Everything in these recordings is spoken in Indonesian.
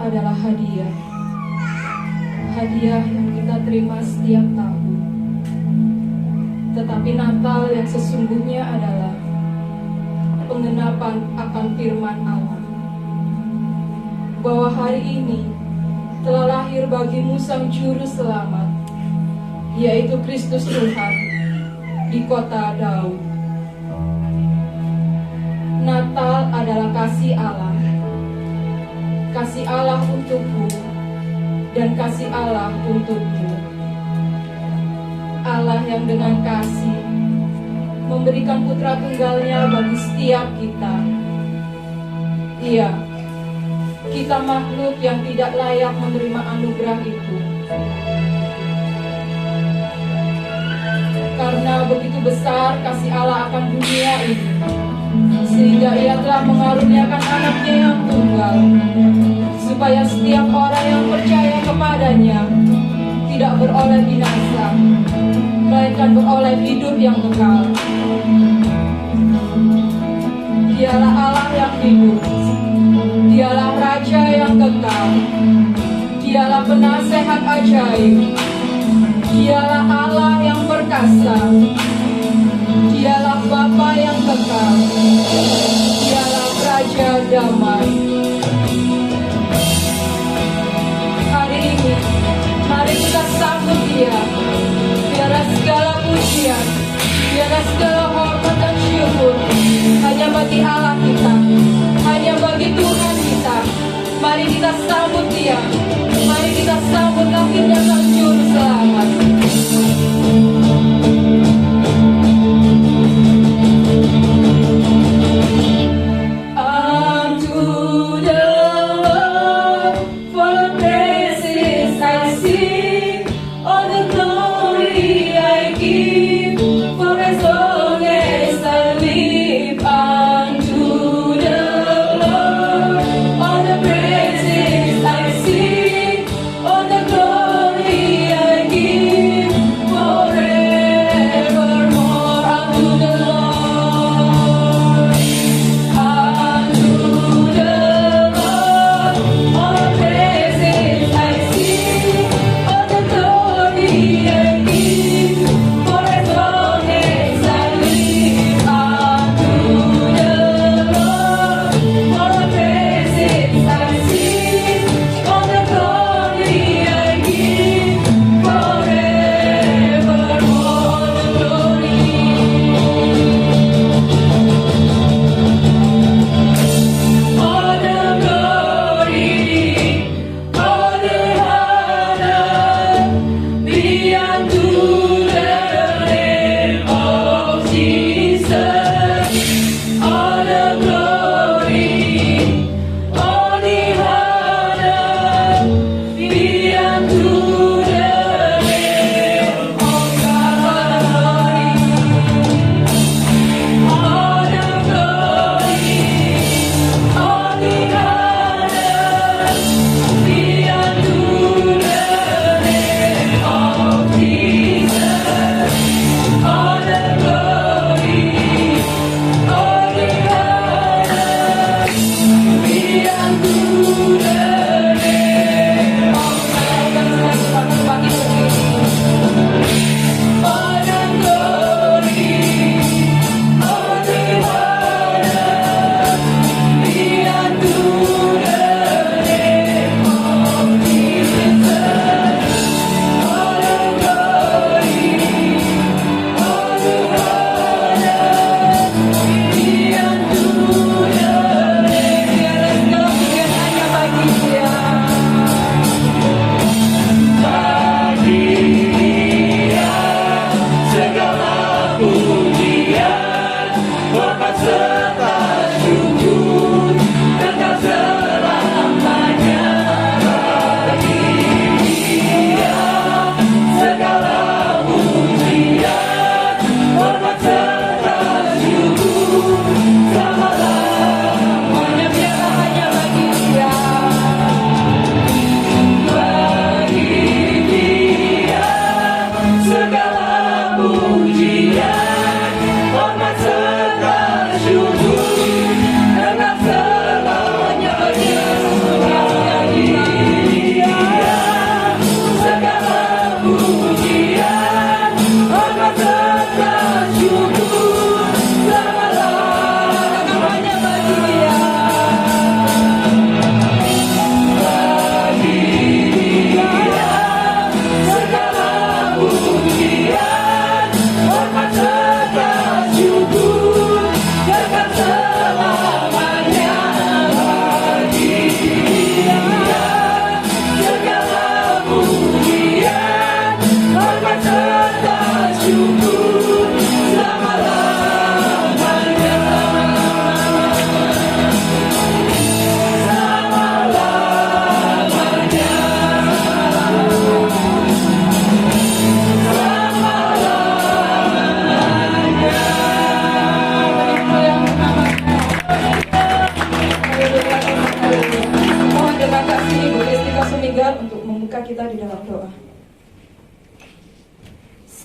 adalah hadiah. Hadiah yang kita terima setiap tahun. Tetapi Natal yang sesungguhnya adalah penggenapan akan firman Allah, bahwa hari ini telah lahir bagimu Sang Juru Selamat, yaitu Kristus Tuhan di kota Daud. Natal adalah kasih Allah untukku dan kasih Allah untukmu. Allah yang dengan kasih memberikan putra tunggalnya bagi setiap kita. Iya, kita makhluk yang tidak layak menerima anugerah itu. Karena begitu besar kasih Allah akan dunia ini, sehingga Ia telah mengaruniakan anaknya yang tunggal, supaya setiap orang yang percaya kepadanya tidak beroleh binasa, melainkan beroleh hidup yang kekal. Dialah Allah yang hidup, Dialah Raja yang kekal, Dialah penasehat ajaib, Dialah Allah yang perkasa, Dialah Bapa yang kekal, Dialah Raja damai. Hari ini, mari kita sambut Dia. Biarlah segala pujian, biarlah segala hormat dan syukur hanya bagi Allah kita, hanya bagi Tuhan kita. Mari kita sambut Dia. Mari kita sambut lahirnya Sang Juru Selamat. I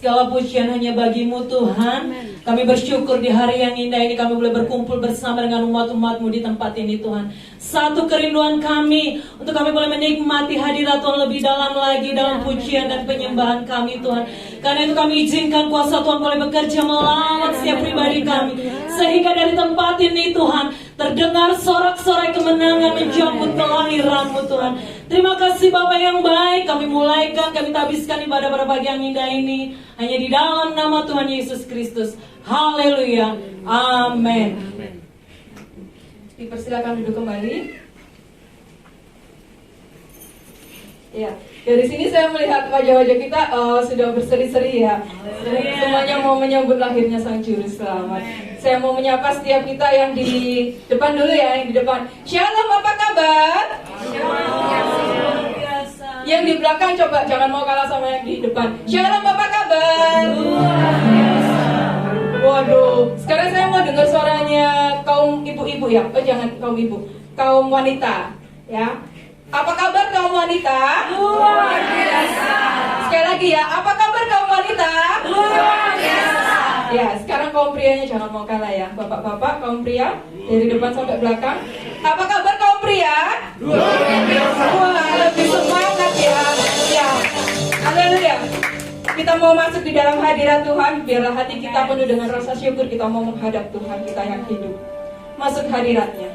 Segala pujian hanya bagimu Tuhan. Kami bersyukur di hari yang indah ini kami boleh berkumpul bersama dengan umat-umatmu di tempat ini Tuhan. Satu kerinduan kami untuk kami boleh menikmati hadirat Tuhan lebih dalam lagi dalam pujian dan penyembahan kami Tuhan. Karena itu kami izinkan kuasa Tuhan boleh bekerja melawat setiap pribadi kami. Sehingga dari tempat ini Tuhan terdengar sorak-sorai kemenangan menjemput kelahiran-Mu Tuhan. Terima kasih Bapak yang baik. Kami mulaikan, kami habiskan ibadah pada pagi yang indah ini hanya di dalam nama Tuhan Yesus Kristus. Haleluya. Amin. Dipersilakan duduk kembali. Ya, dari sini saya melihat wajah-wajah kita sudah berseri-seri ya. Semuanya mau menyambut lahirnya Sang Juru Selamat. Saya mau menyapa setiap kita yang di depan dulu ya, yang di depan. Shalom, apa kabar? Yang di belakang coba jangan mau kalah sama yang di depan. Shalom, apa kabar? Waduh, sekarang saya mau dengar suaranya kaum ibu-ibu ya. Oh jangan kaum ibu, kaum wanita ya. Apa kabar kaum wanita? Luar biasa. Sekali lagi ya, apa kabar kaum wanita? Luar biasa. Ya, sekarang kaum prianya jangan mau kalah ya. Bapak-bapak, kaum pria dari depan sampai belakang. Apa kabar kaum pria? Luar biasa. Wah, lebih semangat ya. Ya. Haleluya. Kita mau masuk di dalam hadirat Tuhan. Biarlah hati kita penuh dengan rasa syukur. Kita mau menghadap Tuhan kita yang hidup. Masuk hadiratnya.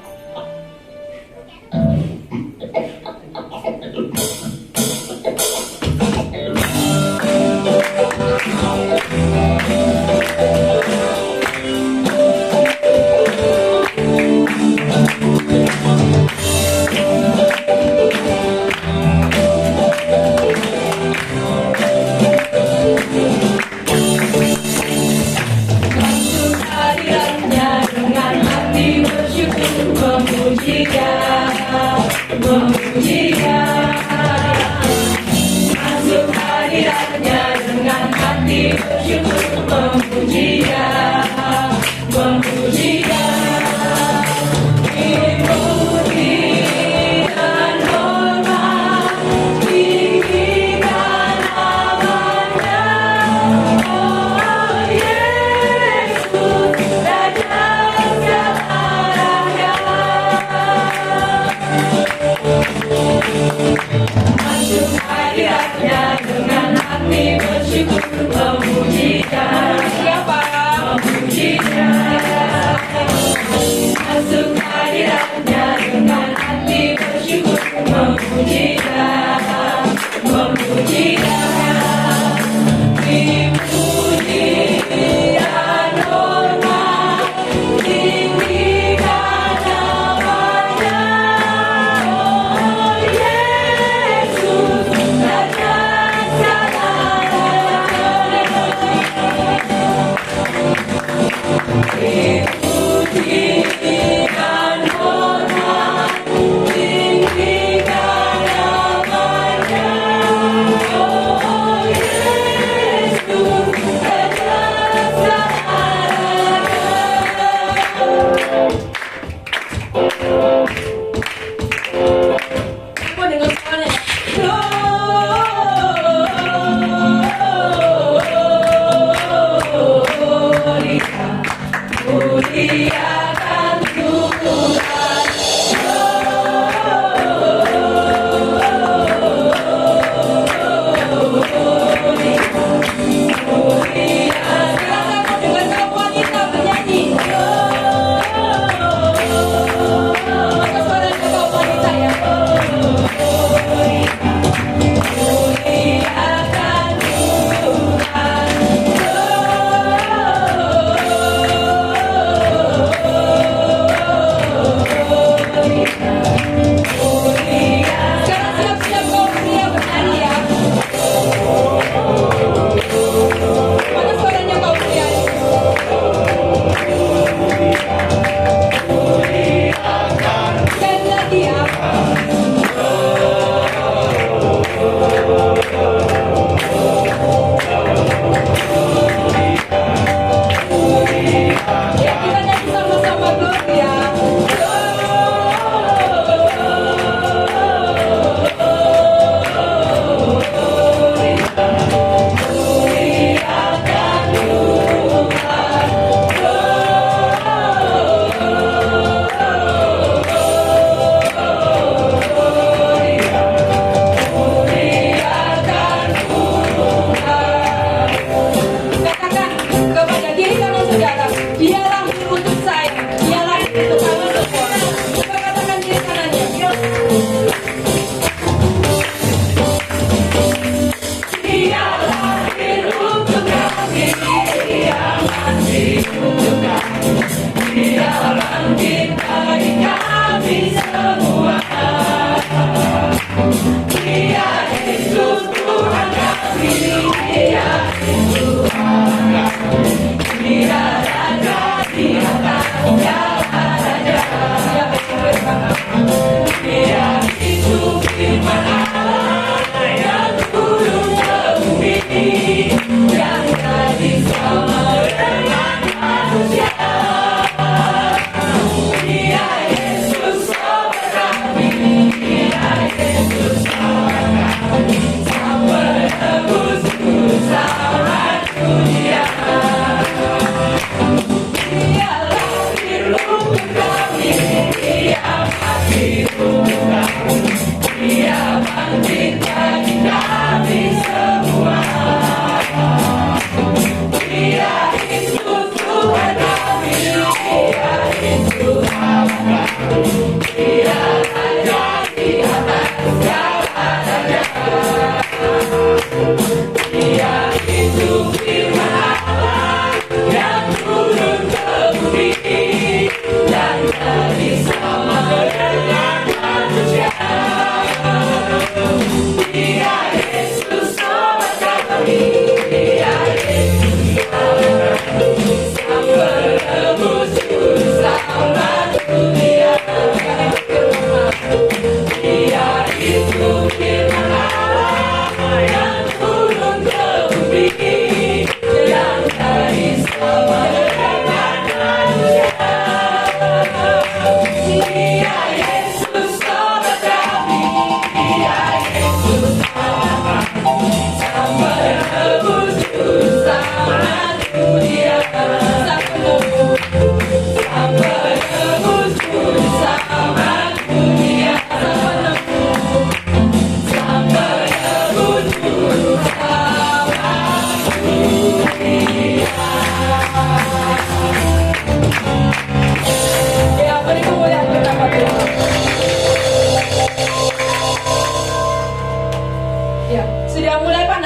Siapa?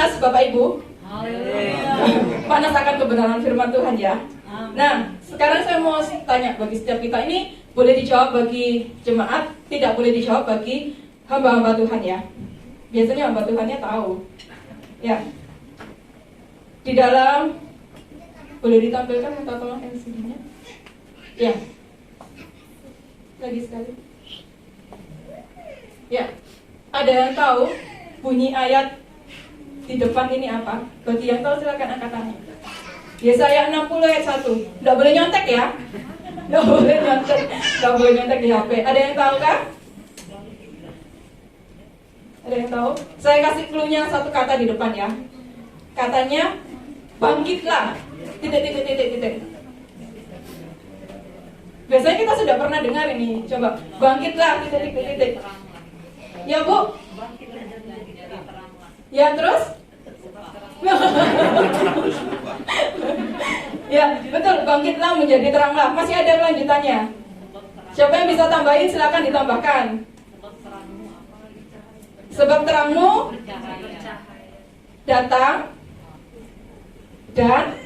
panas Bapak Ibu? Panas akan kebenaran firman Tuhan ya. Nah, sekarang saya mau tanya bagi setiap kita, ini boleh dijawab bagi jemaat, tidak boleh dijawab bagi hamba-hamba Tuhan ya. Biasanya hamba Tuhannya tahu. Ya. Di dalam, boleh ditampilkan minta tolong LCD-nya? Ya. Lagi sekali. Ya. Ada yang tahu bunyi ayat di depan ini apa? Bagi yang tahu silakan angkat tangan. Yesaya 60 ayat 1. Nggak boleh nyontek ya. Nggak boleh nyontek. Nggak boleh nyontek di HP. Ada yang tahu kah? Ada yang tahu? Saya kasih clue-nya satu kata di depan ya. Katanya bangkitlah. Titik. Biasanya kita sudah pernah dengar ini. Coba bangkitlah. Titik. Ya Bu. Ya terus? Ya betul, bangkitlah menjadi teranglah. Masih ada kelanjutannya. Siapa yang bisa tambahin silakan ditambahkan. Sebab terangmu datang dan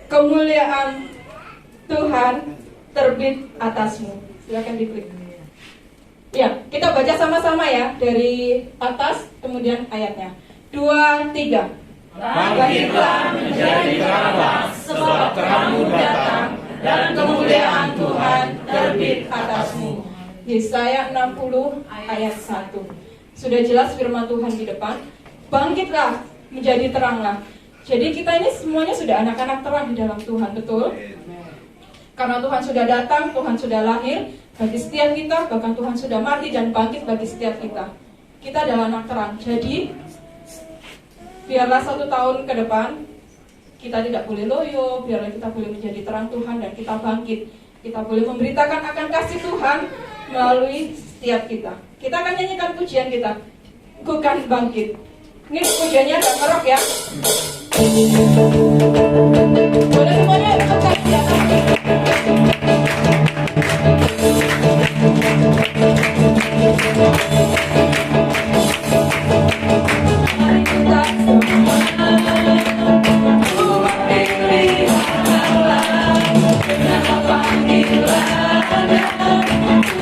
kemuliaan Tuhan terbit atasmu. Silakan diklik. Ya, kita baca sama-sama ya dari atas kemudian ayatnya. 2, 3. Bangkitlah menjadi teranglah, sebab terangmu datang dan kemuliaan Tuhan terbit atasmu. Yesaya 60 ayat 1. Sudah jelas firman Tuhan di depan. Bangkitlah menjadi teranglah. Jadi kita ini semuanya sudah anak-anak terang di dalam Tuhan, betul? Karena Tuhan sudah datang, Tuhan sudah lahir bagi setiap kita, bahkan Tuhan sudah mati dan bangkit bagi setiap kita. Kita adalah anak terang. Jadi biarlah 1 tahun ke depan kita tidak boleh loyo, biarlah kita boleh menjadi terang Tuhan dan kita bangkit. Kita boleh memberitakan akan kasih Tuhan melalui setiap kita. Kita akan nyanyikan pujian kita, bukan bangkit. Ini pujiannya agak ngerok ya. Boleh semuanya angkat di atas. Mari kita semua umat dilihatlah dengan panggilannya,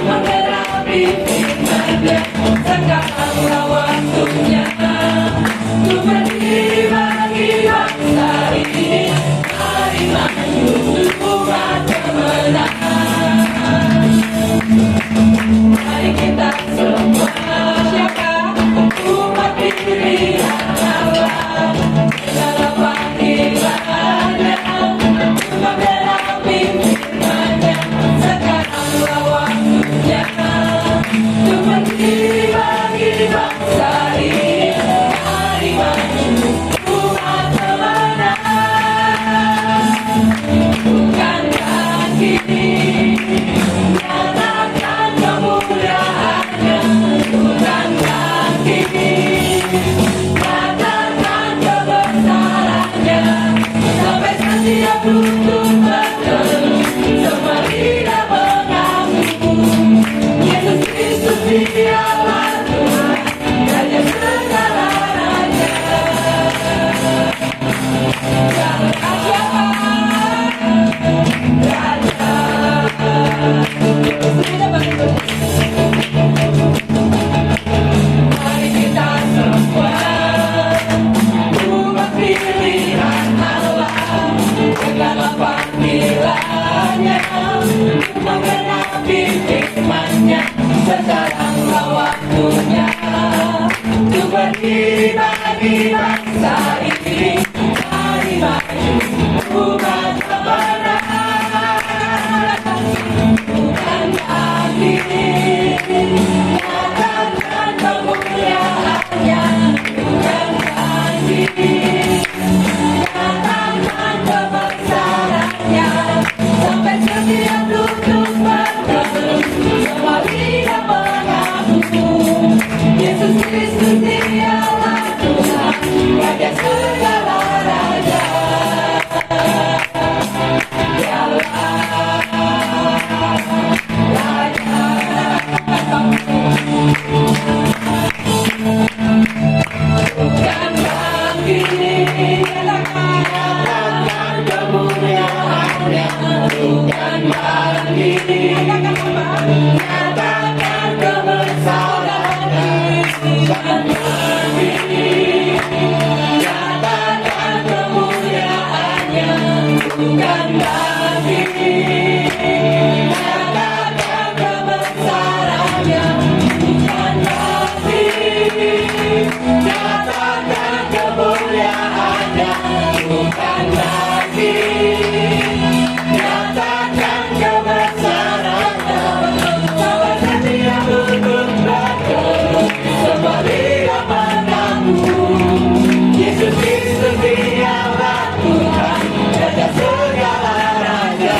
menghadapi firman-Nya. Sekaranglah waktunya untuk berdiri bagi bangsa ini. Mari maju buat kemenangan. Mari kita semua siapa umat dilihatlah dengan panggilannya, menghadapi firman-Nya. Sekaranglah waktunya untuk berdiri bagi bangsa ini. Mari maju buat kemenangan. Bukan kaki nyatakan kemuliaan-Nya. Bukan kaki nyatakan kebesaran-Nya. Sampai setiap lutut berteduh, semua lidah mengaku Yesus Kristus dialah Tuhan, Raja segala raja. Siapa? Raja. Kita bantu. Mari kita semua umat pilihan Allah, segala panggilannya, menggenapi firman-Nya. Sekaranglah waktunya untuk berdiri bagi bangsa ini. Mari maju buat kemenangan. Bukan kaki nyatakan kemuliaan-Nya. Bukan kaki nyatakan kebesaran-Nya. Sampai setiap lutut berteduh, semua lidah mengaku Yesus Kristus dialah Tuhan, Raja segala Nyatakan kebesarannya, nyatakan kemuliaannya, bukan lagi. Nyatakan kebesarannya, bukan lagi. Nyatakan kemuliaannya, bukan lagi. Nyatakan kebesarannya, Bapa setia untuk bergelut seperti padamu. Yesus Kristus dialah Tuhan, Raja segala raja.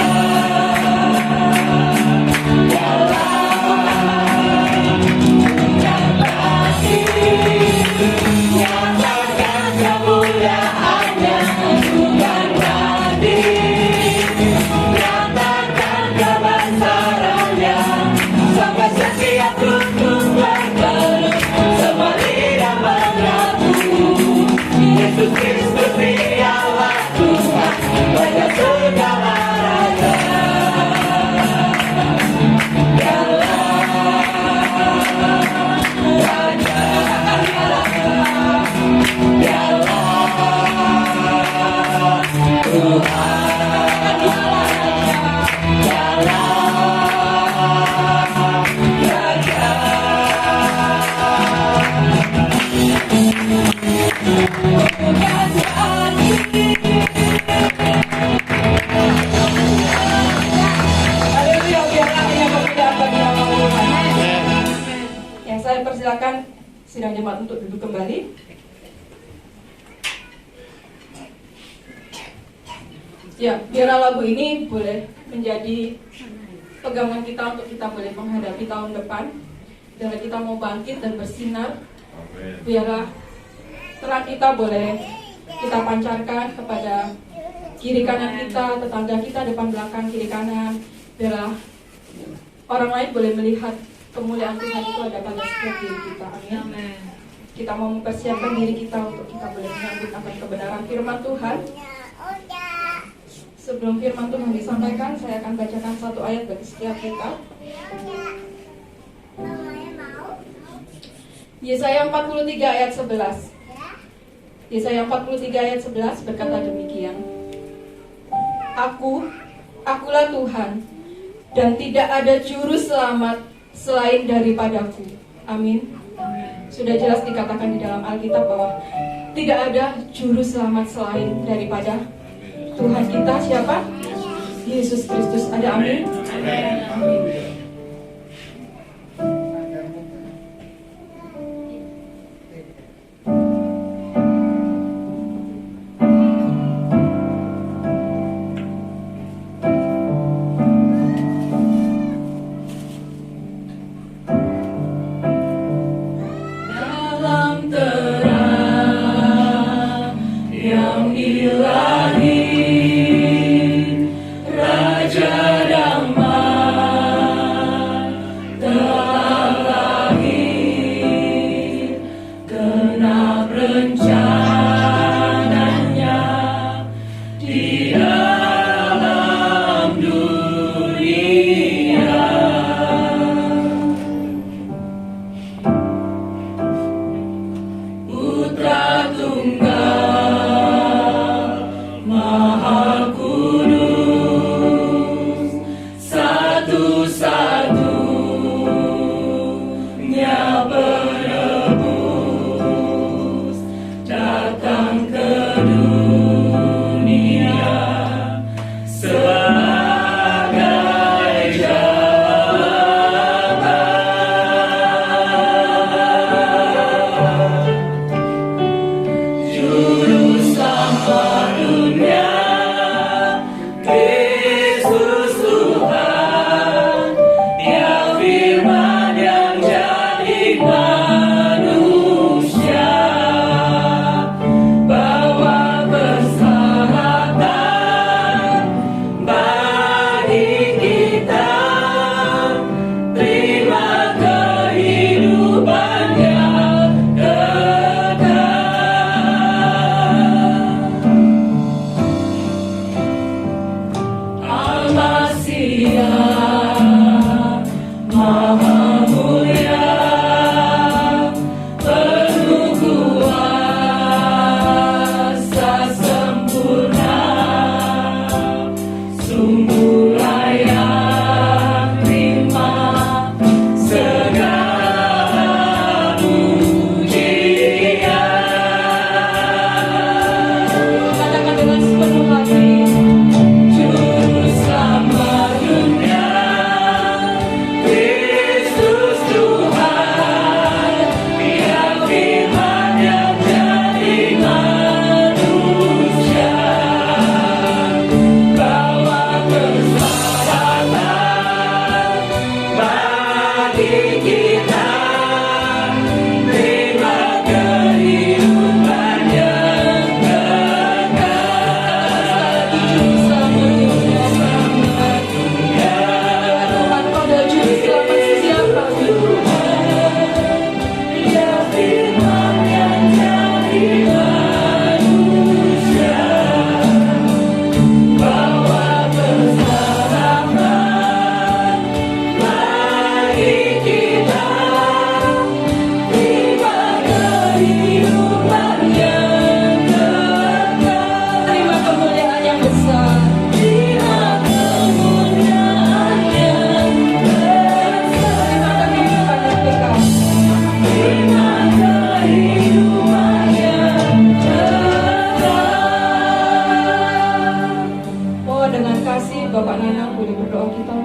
Nyatakan kemuliaannya, bukan lagi. Nyatakan kebesarannya, sampai setiap lutut bergelut seperti mengaku. Yesus Kristus dialah Tuhan, Raja segala raja. Haleluya, biarlah hanya kemuliaan bagi nama Tuhan. Yang saya persilakan sidang jemaat untuk duduk kembali. Ya, biarlah lagu ini boleh menjadi pegangan kita untuk kita boleh menghadapi tahun depan. Biarlah kita mau bangkit dan bersinar. Biarlah terang kita boleh kita pancarkan kepada kiri kanan kita, tetangga kita, depan belakang, kiri kanan. Biarlah orang lain boleh melihat kemuliaan Tuhan itu ada pada setiap diri kita. Amin. Kita mau mempersiapkan diri kita untuk kita boleh menyambut akan kebenaran firman Tuhan. Sebelum firman Tuhan disampaikan, saya akan bacakan satu ayat bagi setiap kita. Yesaya 43 ayat 11. Yesaya 43 ayat 11 berkata demikian. Akulah Tuhan, dan tidak ada juru selamat selain daripadaku. Amin. Sudah jelas dikatakan di dalam Alkitab bahwa tidak ada juru selamat selain daripada Tuhan kita. Siapa? Yesus Kristus. Ada amin? Amin. Dalam terang yang ilahi, Raja damai telah lahir, genap rencananya di dalam dunia. Putra Tunggal Maha Kudus, satu-satunya penebus, datang ke dunia sebagai jalan. Juru selamat dunia, Kristus Tuhan,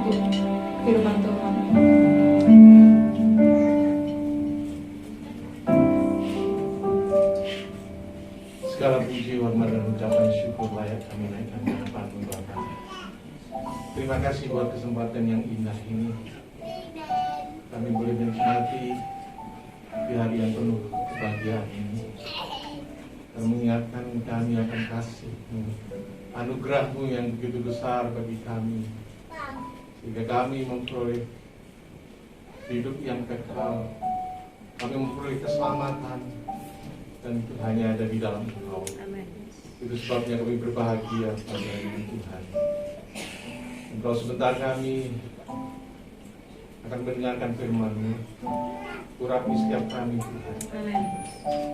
untuk firman Tuhan. Segala puji, hormat, dan ucapan syukur layak kami naikkan ke depan-Mu Bapa. Terima kasih buat kesempatan yang indah ini. Kami boleh menikmati di hari yang penuh kebahagiaan ini. Dan mengingatkan kami akan kasih-Mu, anugerah-Mu yang begitu besar bagi kami, sehingga kami memperoleh hidup yang kekal. Kami memperoleh keselamatan, dan itu hanya ada di dalam Engkau. Itu sebabnya kami berbahagia pada hari ini Tuhan. Engkau sebentar kami akan mendengarkan firman-Mu. Urapi setiap kami Tuhan.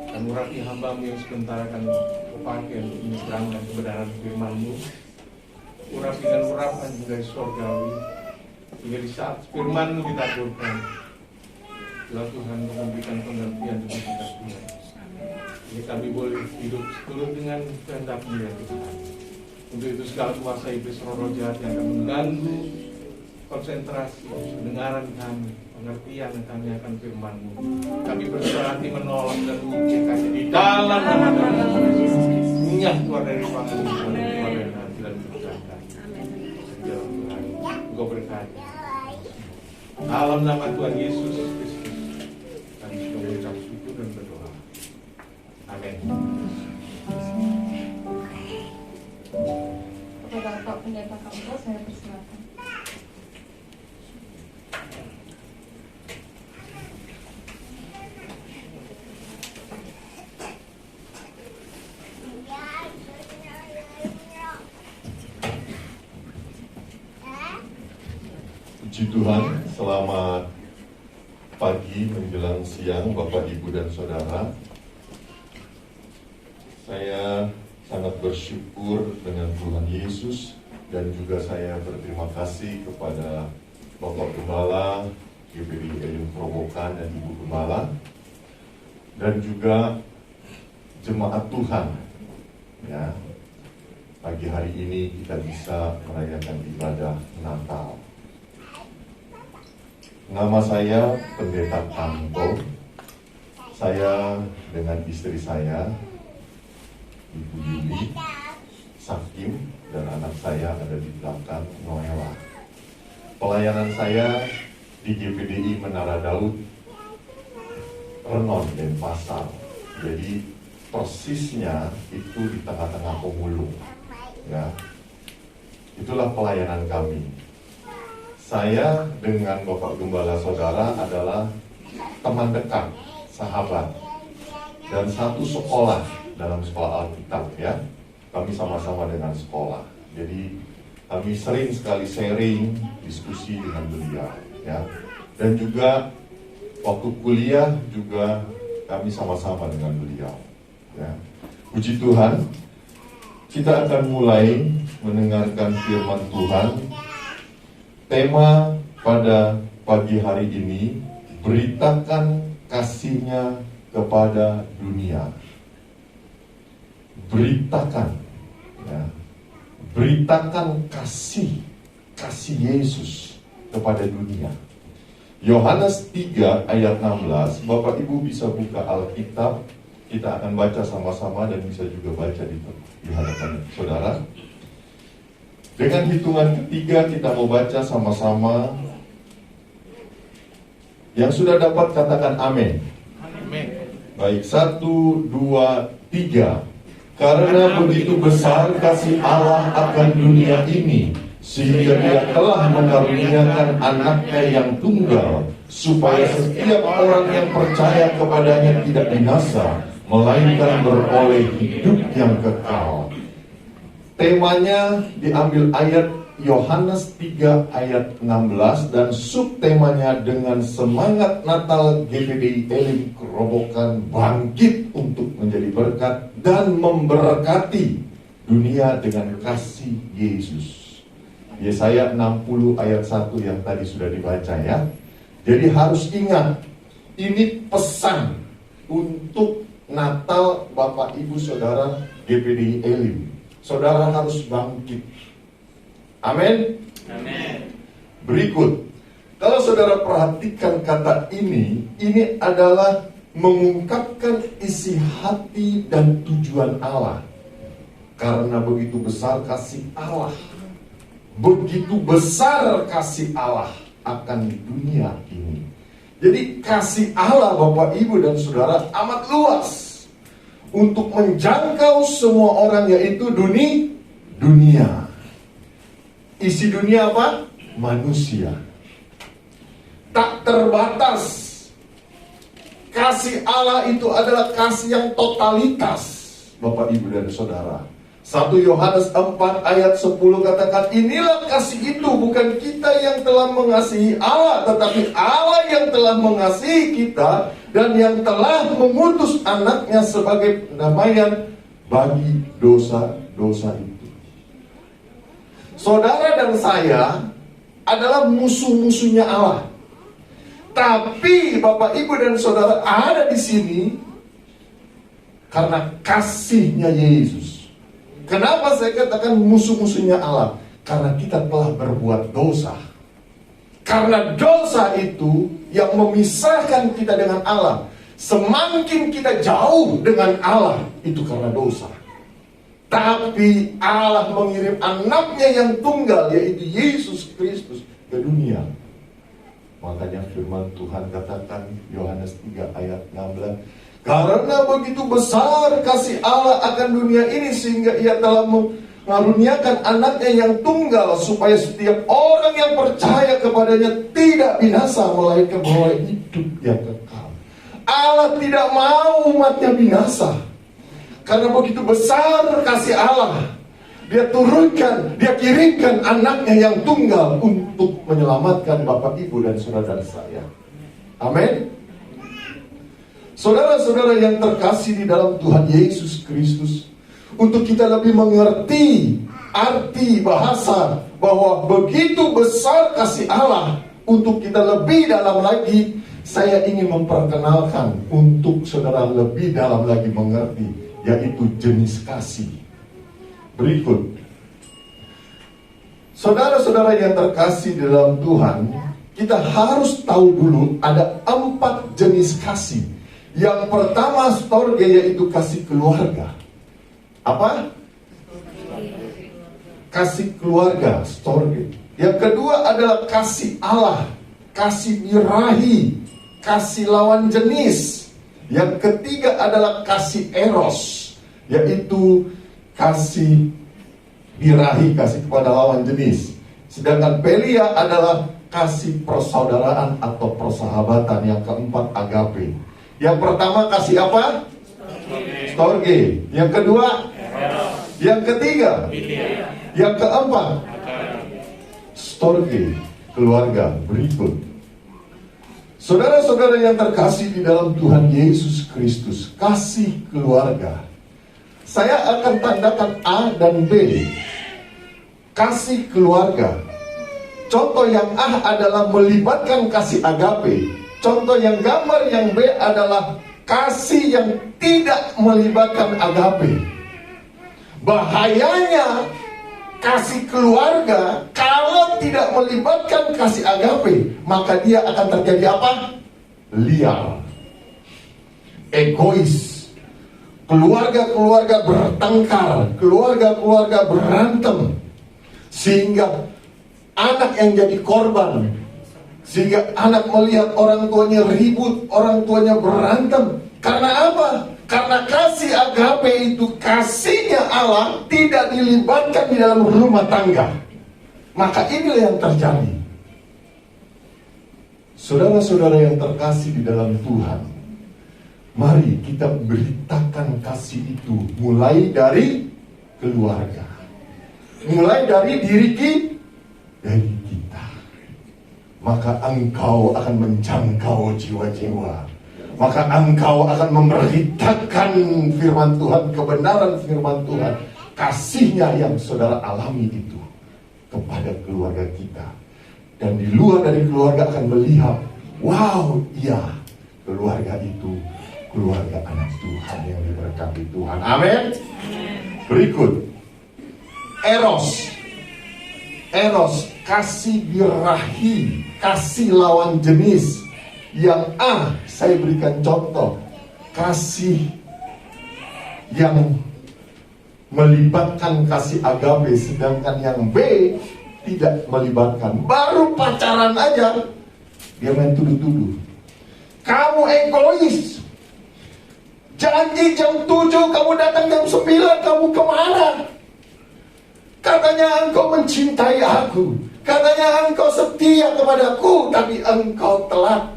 Dan urapi hamba-Mu yang sebentar akan Kau pakai untuk menyeberangkan kebenaran firman-Mu. Urapi dan urapan dari surgawi, sehingga di saat firman-Mu ditaburkan, biarlah Tuhan memberikan pengertian bagi kita Tuhan. Jadi kami boleh hidup seturut dengan kehendak-Mu ya Tuhan. Untuk itu segala kuasa iblis roh jahat yang akan mengganggu konsentrasi, pendengaran kami, pengertian kami akan firman-Mu, kami berserah hati menolak dan memikirkannya di dalam nama Yesus. Minyak keluar dari ruangan ini, keluar dari hati dan berkata, ya Tuhan, Engkau berkati. Dalam nama Tuhan Yesus Kristus, kami sudah mengucap syukur dan berdoa. Amin. Kepada Bapak Pendeta Kampus, saya persilakan. Puji Tuhan, selamat pagi menjelang siang Bapak, Ibu, dan Saudara. Saya sangat bersyukur dengan Tuhan Yesus, dan juga saya berterima kasih kepada Bapak Gembala, GPD Elim Kerobokan, dan Ibu Gembala, dan juga jemaat Tuhan. Ya, pagi hari ini kita bisa merayakan ibadah Natal. Nama saya Pendeta Kanto. Saya dengan istri saya, Ibu Yuli, Sakim, dan anak saya ada di belakang, Noela. Pelayanan saya di GPDI Menara Daud, Renon, dan Pasar. Jadi persisnya itu di tengah-tengah pemulung. Ya, itulah pelayanan kami. Saya dengan Bapak Gembala Saudara adalah teman dekat, sahabat, dan satu sekolah dalam sekolah Alkitab ya. Kami sama-sama dengan sekolah. Jadi kami sering sekali sharing, diskusi dengan beliau ya. Dan juga waktu kuliah juga kami sama-sama dengan beliau ya. Puji Tuhan, kita akan mulai mendengarkan firman Tuhan. Tema pada pagi hari ini, beritakan kasih-Nya kepada dunia. Beritakan, ya, beritakan kasih Yesus kepada dunia. Yohanes 3 ayat 16, Bapak Ibu bisa buka Alkitab, kita akan baca sama-sama dan bisa juga baca di hadapan saudara. Dengan hitungan ketiga kita mau baca sama-sama. Yang sudah dapat katakan amin. Amin. Baik, 1, 2, 3. Karena begitu besar kasih Allah akan dunia ini, sehingga Dia telah mengaruniakan anaknya yang tunggal, supaya setiap orang yang percaya kepadanya tidak binasa, melainkan beroleh hidup yang kekal. Temanya diambil ayat Yohanes 3 ayat 16 dan subtemanya dengan semangat Natal GPDI Elim Kerobokan bangkit untuk menjadi berkat dan memberkati dunia dengan kasih Yesus. Yesaya 60 ayat 1 yang tadi sudah dibaca ya. Jadi harus ingat, ini pesan untuk Natal Bapak Ibu Saudara GPDI Elim. Saudara harus bangkit. Amin. Amin. Berikut, kalau saudara perhatikan kata ini adalah mengungkapkan isi hati dan tujuan Allah. Karena begitu besar kasih Allah, begitu besar kasih Allah akan dunia ini. Jadi kasih Allah Bapak Ibu dan Saudara amat luas untuk menjangkau semua orang, yaitu dunia. Isi dunia apa? Manusia. Tak terbatas. Kasih Allah itu adalah kasih yang totalitas Bapak Ibu dan Saudara. 1 Yohanes 4 ayat 10 katakan, inilah kasih itu, bukan kita yang telah mengasihi Allah, tetapi Allah yang telah mengasihi kita dan yang telah mengutus anaknya sebagai pendamaian bagi dosa-dosa itu. Saudara dan saya adalah musuh-musuhnya Allah. Tapi Bapak Ibu dan Saudara ada di sini karena kasihnya Yesus. Kenapa saya katakan musuh-musuhnya Allah? Karena kita telah berbuat dosa. Karena dosa itu yang memisahkan kita dengan Allah. Semakin kita jauh dengan Allah, itu karena dosa. Tapi Allah mengirim anaknya yang tunggal, yaitu Yesus Kristus, ke dunia. Makanya firman Tuhan katakan, Yohanes 3 ayat 16, karena begitu besar kasih Allah akan dunia ini, sehingga ia telah mengaruniakan anaknya yang tunggal, supaya setiap orang yang percaya kepadanya tidak binasa, melainkan beroleh hidup yang kekal. Allah tidak mau umatnya binasa. Karena begitu besar kasih Allah, Dia turunkan, Dia kirimkan anaknya yang tunggal untuk menyelamatkan Bapak Ibu dan saudara saya. Amin. Saudara-saudara yang terkasih di dalam Tuhan Yesus Kristus, untuk kita lebih mengerti arti bahasa bahwa begitu besar kasih Allah, untuk kita lebih dalam lagi, saya ingin memperkenalkan untuk saudara lebih dalam lagi mengerti, yaitu jenis kasih. Berikut, saudara-saudara yang terkasih di dalam Tuhan, kita harus tahu dulu ada 4 jenis kasih. Yang pertama storge, yaitu kasih keluarga. Apa? Kasih keluarga, storge. Yang kedua adalah kasih Allah, kasih birahi, kasih lawan jenis. Yang ketiga adalah kasih eros, yaitu kasih birahi, kasih kepada lawan jenis. Sedangkan pelia adalah kasih persaudaraan atau persahabatan. Yang keempat agape. Yang pertama kasih apa? Storge. Yang kedua? Yang ketiga? Yang keempat? Storge, keluarga. Berikut, saudara-saudara yang terkasih di dalam Tuhan Yesus Kristus, kasih keluarga. Saya akan tandakan A dan B. Kasih keluarga. Contoh yang A adalah melibatkan kasih agape. Contoh yang gambar yang B adalah kasih yang tidak melibatkan agape. Bahayanya kasih keluarga kalau tidak melibatkan kasih agape, maka dia akan terjadi apa? Liar, egois, keluarga-keluarga bertengkar, keluarga-keluarga berantem, sehingga anak yang jadi korban, sehingga anak melihat orang tuanya ribut, orang tuanya berantem. Karena apa? Karena kasih agape itu, kasihnya Allah tidak dilibatkan di dalam rumah tangga. Maka inilah yang terjadi. Saudara-saudara yang terkasih di dalam Tuhan, mari kita beritakan kasih itu mulai dari keluarga, mulai dari diri kita. Maka engkau akan menjangkau jiwa-jiwa. Maka engkau akan memberitakan firman Tuhan, kebenaran firman Tuhan, kasihnya yang saudara alami itu kepada keluarga kita. Dan di luar dari keluarga akan melihat, wow, iya, keluarga itu keluarga anak Tuhan yang diberkati Tuhan. Amin. Berikut, eros. Eros, kasih birahi, kasih lawan jenis. Yang A, saya berikan contoh, kasih yang melibatkan kasih agape, sedangkan yang B tidak melibatkan. Baru pacaran aja dia main tuduh-tuduh. Kamu egois, janji jam 7 kamu datang jam 9, kamu kemana? Katanya engkau mencintai aku, katanya engkau setia kepadaku, tapi engkau telat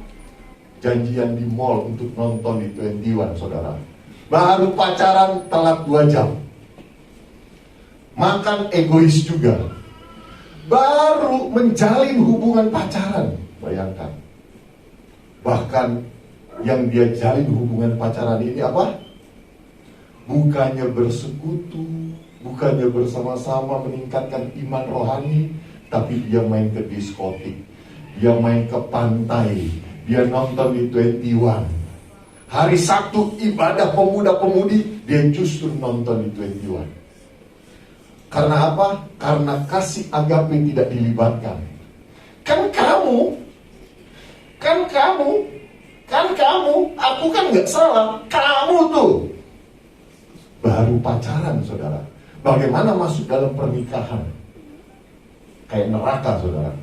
janjian di mall untuk nonton di 21, saudara. Baru pacaran telat 2 jam. Makan egois juga. Baru menjalin hubungan pacaran, bayangkan. Bahkan yang dia jalin hubungan pacaran ini apa? Bukannya bersekutu, bukannya bersama-sama meningkatkan iman rohani, tapi dia main ke diskotik, dia main ke pantai, dia nonton di 21. Hari Sabtu ibadah pemuda-pemudi, dia justru nonton di 21. Karena apa? Karena kasih agape tidak dilibatkan. Kan kamu, aku kan nggak salah, kamu tuh baru pacaran, saudara. Bagaimana masuk dalam pernikahan? Kayak neraka, saudara.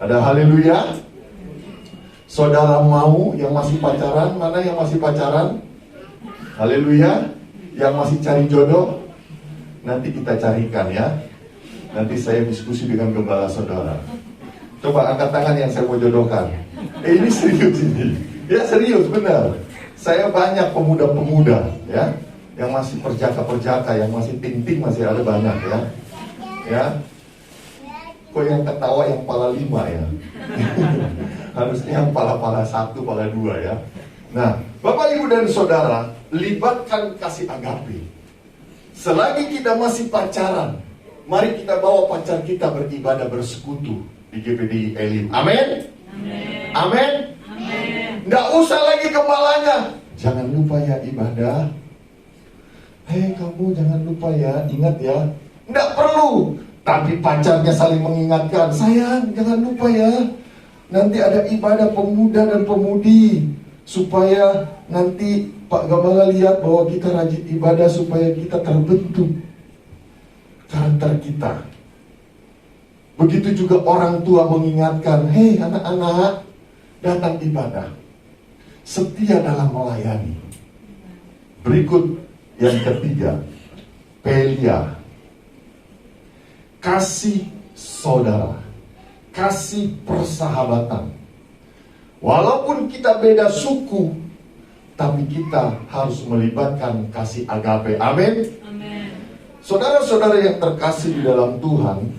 Ada haleluya? Saudara mau yang masih pacaran? Mana yang masih pacaran? Haleluya. Yang masih cari jodoh, nanti kita carikan ya. Nanti saya diskusi dengan gembala saudara. Coba angkat tangan yang saya mau jodohkan. Ini serius ini. Ya serius, benar. Saya banyak pemuda-pemuda ya, yang masih perjaka-perjaka, yang masih ting-ting masih ada banyak ya. Ya. Kok yang ketawa yang pala 5 ya? Harusnya yang pala-pala 1, pala 2 ya. Nah, Bapak Ibu dan Saudara, libatkan kasih agape. Selagi kita masih pacaran, mari kita bawa pacar kita beribadah bersekutu di GPDI Elim. Amin? Amin? Nggak usah lagi gembalanya, jangan lupa ya ibadah. Hei kamu jangan lupa ya, ingat ya. Nggak perlu. Tapi pacarnya saling mengingatkan, sayang jangan lupa ya, nanti ada ibadah pemuda dan pemudi, supaya nanti Pak Gembala lihat bahwa kita rajin ibadah, supaya kita terbentuk karakter kita. Begitu juga orang tua mengingatkan, hei anak-anak datang ibadah, setia dalam melayani. Berikut yang ketiga, Pelia, kasih saudara, kasih persahabatan. Walaupun kita beda suku, tapi kita harus melibatkan kasih agape. Amin. Saudara-saudara yang terkasih di dalam Tuhan,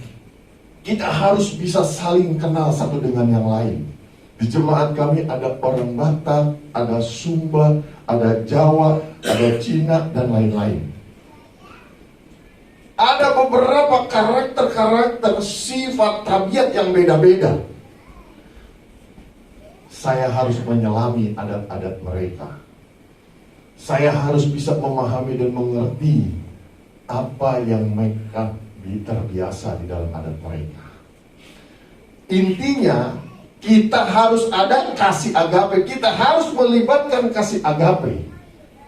kita harus bisa saling kenal satu dengan yang lain. Di jemaat kami ada orang Batak, ada Sumba, ada Jawa, ada Cina, dan lain-lain. Ada beberapa karakter-karakter, sifat, tabiat yang beda-beda. Saya harus menyelami adat-adat mereka. Saya harus bisa memahami dan mengerti apa yang mereka terbiasa di dalam adat mereka. Intinya, kita harus ada kasih agape. Kita harus melibatkan kasih agape.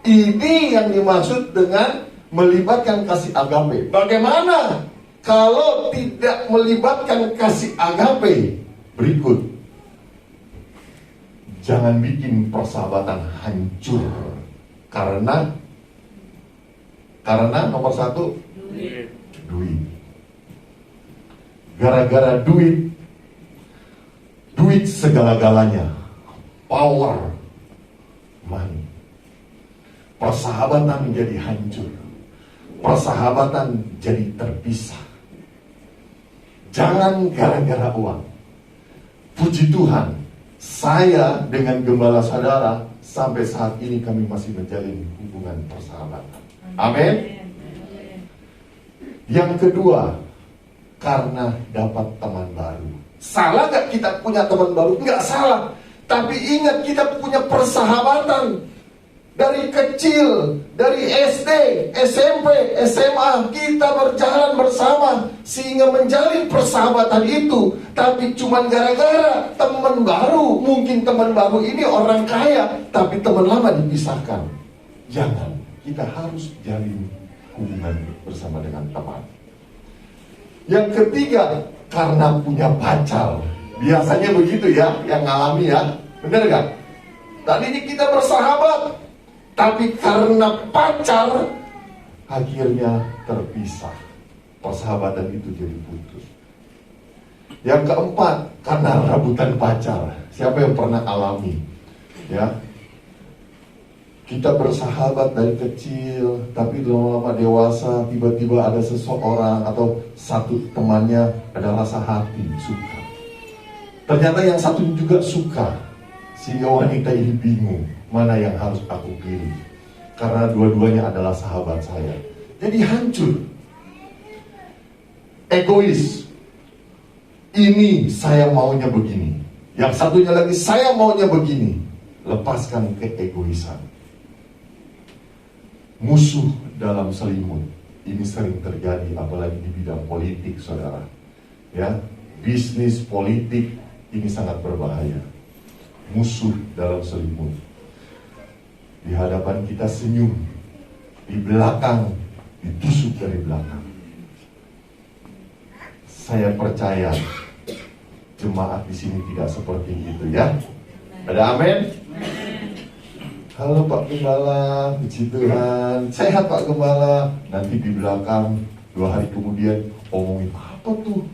Ini yang dimaksud dengan melibatkan kasih agape. Bagaimana kalau tidak melibatkan kasih agape? Berikut. Jangan bikin persahabatan hancur. Karena nomor 1, duit. Gara-gara duit segala-galanya. Power, money. Persahabatan menjadi hancur. Persahabatan jadi terpisah. Jangan gara-gara uang. Puji Tuhan, saya dengan gembala saudara sampai saat ini kami masih menjalin hubungan persahabatan. Amin. Yang kedua, karena dapat teman baru. Salah gak kita punya teman baru? Nggak salah. Tapi ingat, kita punya persahabatan. Dari kecil, dari SD, SMP, SMA, kita berjalan bersama sehingga menjalin persahabatan itu. Tapi cuma gara-gara teman baru, mungkin teman baru ini orang kaya, tapi teman lama dipisahkan. Jangan, kita harus jalin hubungan bersama dengan teman. Yang ketiga, karena punya pacar. Biasanya begitu ya, yang ngalami ya. Bener gak? Tadinya kita bersahabat, tapi karena pacar, akhirnya terpisah. Persahabatan itu jadi putus. Yang keempat, karena rebutan pacar. Siapa yang pernah alami? Ya, kita bersahabat dari kecil, tapi lama-lama dewasa, tiba-tiba ada seseorang atau satu temannya ada rasa hati, suka. Ternyata yang satu juga suka. Sehingga wanita ini bingung, mana yang harus aku pilih. Karena dua-duanya adalah sahabat saya. Jadi hancur. Egois. Ini saya maunya begini. Yang satunya lagi saya maunya begini. Lepaskan keegoisan. Musuh dalam selimut. Ini sering terjadi apalagi di bidang politik, saudara. Ya, bisnis politik ini sangat berbahaya. Musuh dalam selimut. Di hadapan kita senyum, di belakang ditusuk dari belakang. Saya percaya jemaat di sini tidak seperti itu ya. Ada amin? Halo Pak Gembala, puji Tuhan. Sehat Pak Gembala. Nanti di belakang 2 hari kemudian omongin apa tuh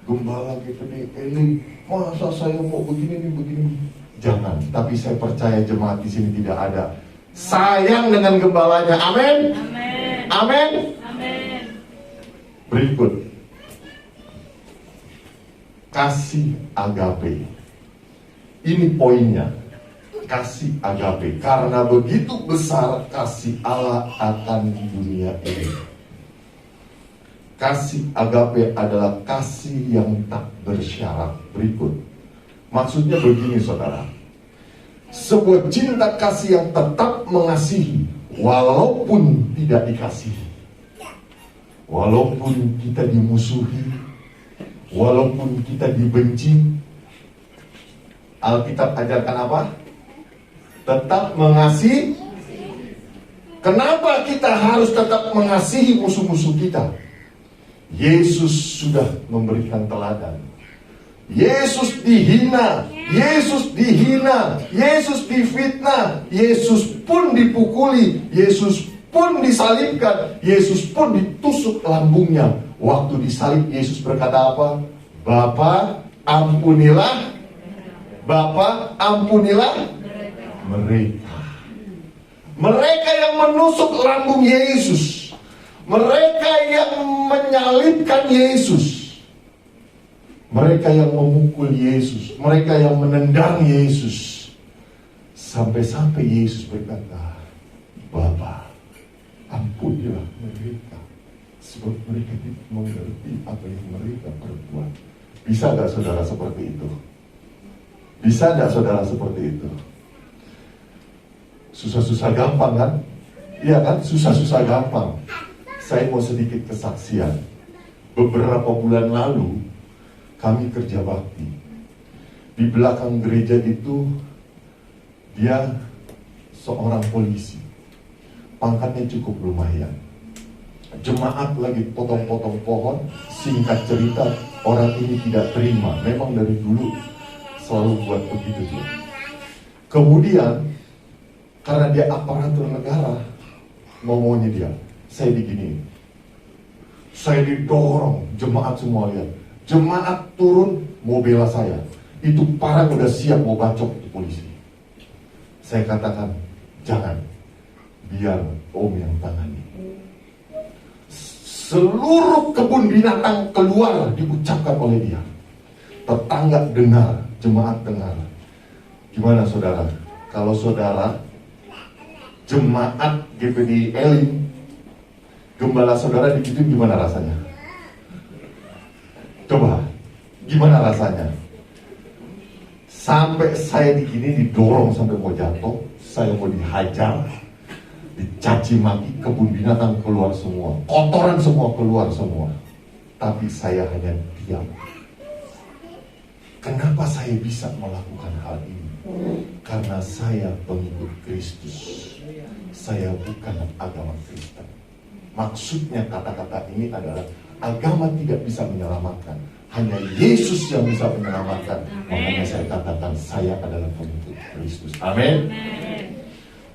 Gembala GPD Elim. Masa saya mau begini nih begini. Jangan, tapi saya percaya jemaat di sini tidak ada sayang dengan gembalanya. Amin. Amin. Amin. Amin. Berikut, kasih agape. Ini poinnya, kasih agape. Karena begitu besar kasih Allah akan dunia ini. Kasih agape adalah kasih yang tak bersyarat. Berikut, maksudnya begini saudara. Sebuah cinta kasih yang tetap mengasihi walaupun tidak dikasihi. Walaupun kita dimusuhi, walaupun kita dibenci. Alkitab ajarkan apa? Tetap mengasihi. Kenapa kita harus tetap mengasihi musuh-musuh kita? Yesus sudah memberikan teladan. Yesus dihina, Yesus dihina, Yesus difitnah, Yesus pun dipukuli, Yesus pun disalibkan, Yesus pun ditusuk lambungnya. Waktu disalib Yesus berkata apa? Bapa ampunilah, Bapa ampunilah mereka. Mereka yang menusuk lambung Yesus, mereka yang menyalibkan Yesus, mereka yang memukul Yesus, mereka yang menendang Yesus. Sampai-sampai Yesus berkata, Bapa, ampunilah mereka, sebab mereka tidak mengerti apa yang mereka perbuat. Bisa gak saudara seperti itu? Bisa gak saudara seperti itu? Susah-susah gampang kan? Iya kan? Susah-susah gampang. Saya mau sedikit kesaksian. Beberapa bulan lalu kami kerja bakti. Di belakang gereja itu dia seorang polisi. Pangkatnya cukup lumayan. Jemaat lagi potong-potong pohon. Singkat cerita, orang ini tidak terima. Memang dari dulu selalu buat begitu dia. Kemudian karena dia aparatur negara, ngomongnya dia, saya diginiin, saya didorong, jemaat semua lihat. Jemaat turun, mau bela saya. Itu parang udah siap mau bacok itu polisi. Saya katakan, jangan, biar Om yang tangani. Seluruh kebun binatang keluar diucapkan oleh dia. Tetangga dengar, jemaat dengar. Gimana saudara? Kalau saudara jemaat GPD Elim, gembala saudara digituin, gimana rasanya? Coba, gimana rasanya? Sampai saya digini didorong sampai mau jatuh, saya mau dihajar, dicaci maki, kebun binatang keluar semua, kotoran semua keluar semua. Tapi saya hanya diam. Kenapa saya bisa melakukan hal ini? Karena saya pengikut Kristus. Saya bukan agama Kristen. Maksudnya kata-kata ini adalah agama tidak bisa menyelamatkan. Hanya Yesus yang bisa menyelamatkan. Makanya saya katakan saya adalah pengikut Kristus. Amin.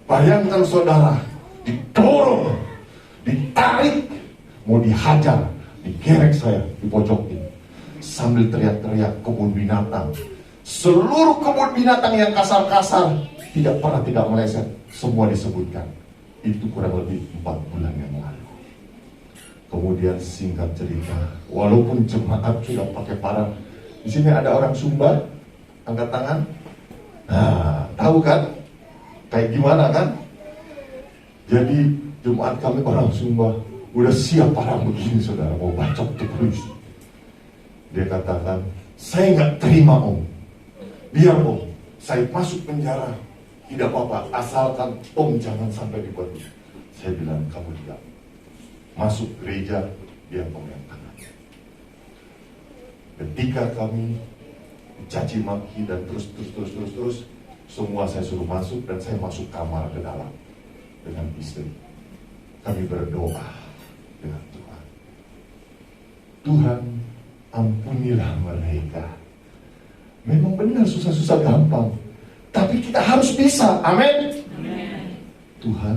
Bayangkan saudara, didorong, ditarik, mau dihajar, digerek saya, dipojokin. Sambil teriak-teriak kebun binatang. Seluruh kebun binatang yang kasar-kasar tidak pernah tidak meleset. Semua disebutkan. Itu kurang lebih 4 bulan yang lalu. Kemudian singkat cerita, walaupun jemaat sudah pakai parang, di sini ada orang Sumba, angkat tangan. Nah, tahu kan? Kayak gimana kan? Jadi jemaat kami orang Sumba udah siap parang begini, saudara, mau bacok ke polisi. Dia katakan, saya nggak terima om. Biar om, saya masuk penjara. Tidak apa-apa, asalkan om jangan sampai dibuat. Saya bilang, kamu tidak. Masuk gereja, dia pegang tangan. Ketika kami dicaci maki dan terus, semua saya suruh masuk dan saya masuk kamar ke dalam dengan istri. Kami berdoa dengan Tuhan. Tuhan, ampunilah mereka. Memang benar susah-susah gampang, tapi kita harus bisa. Amin. Tuhan,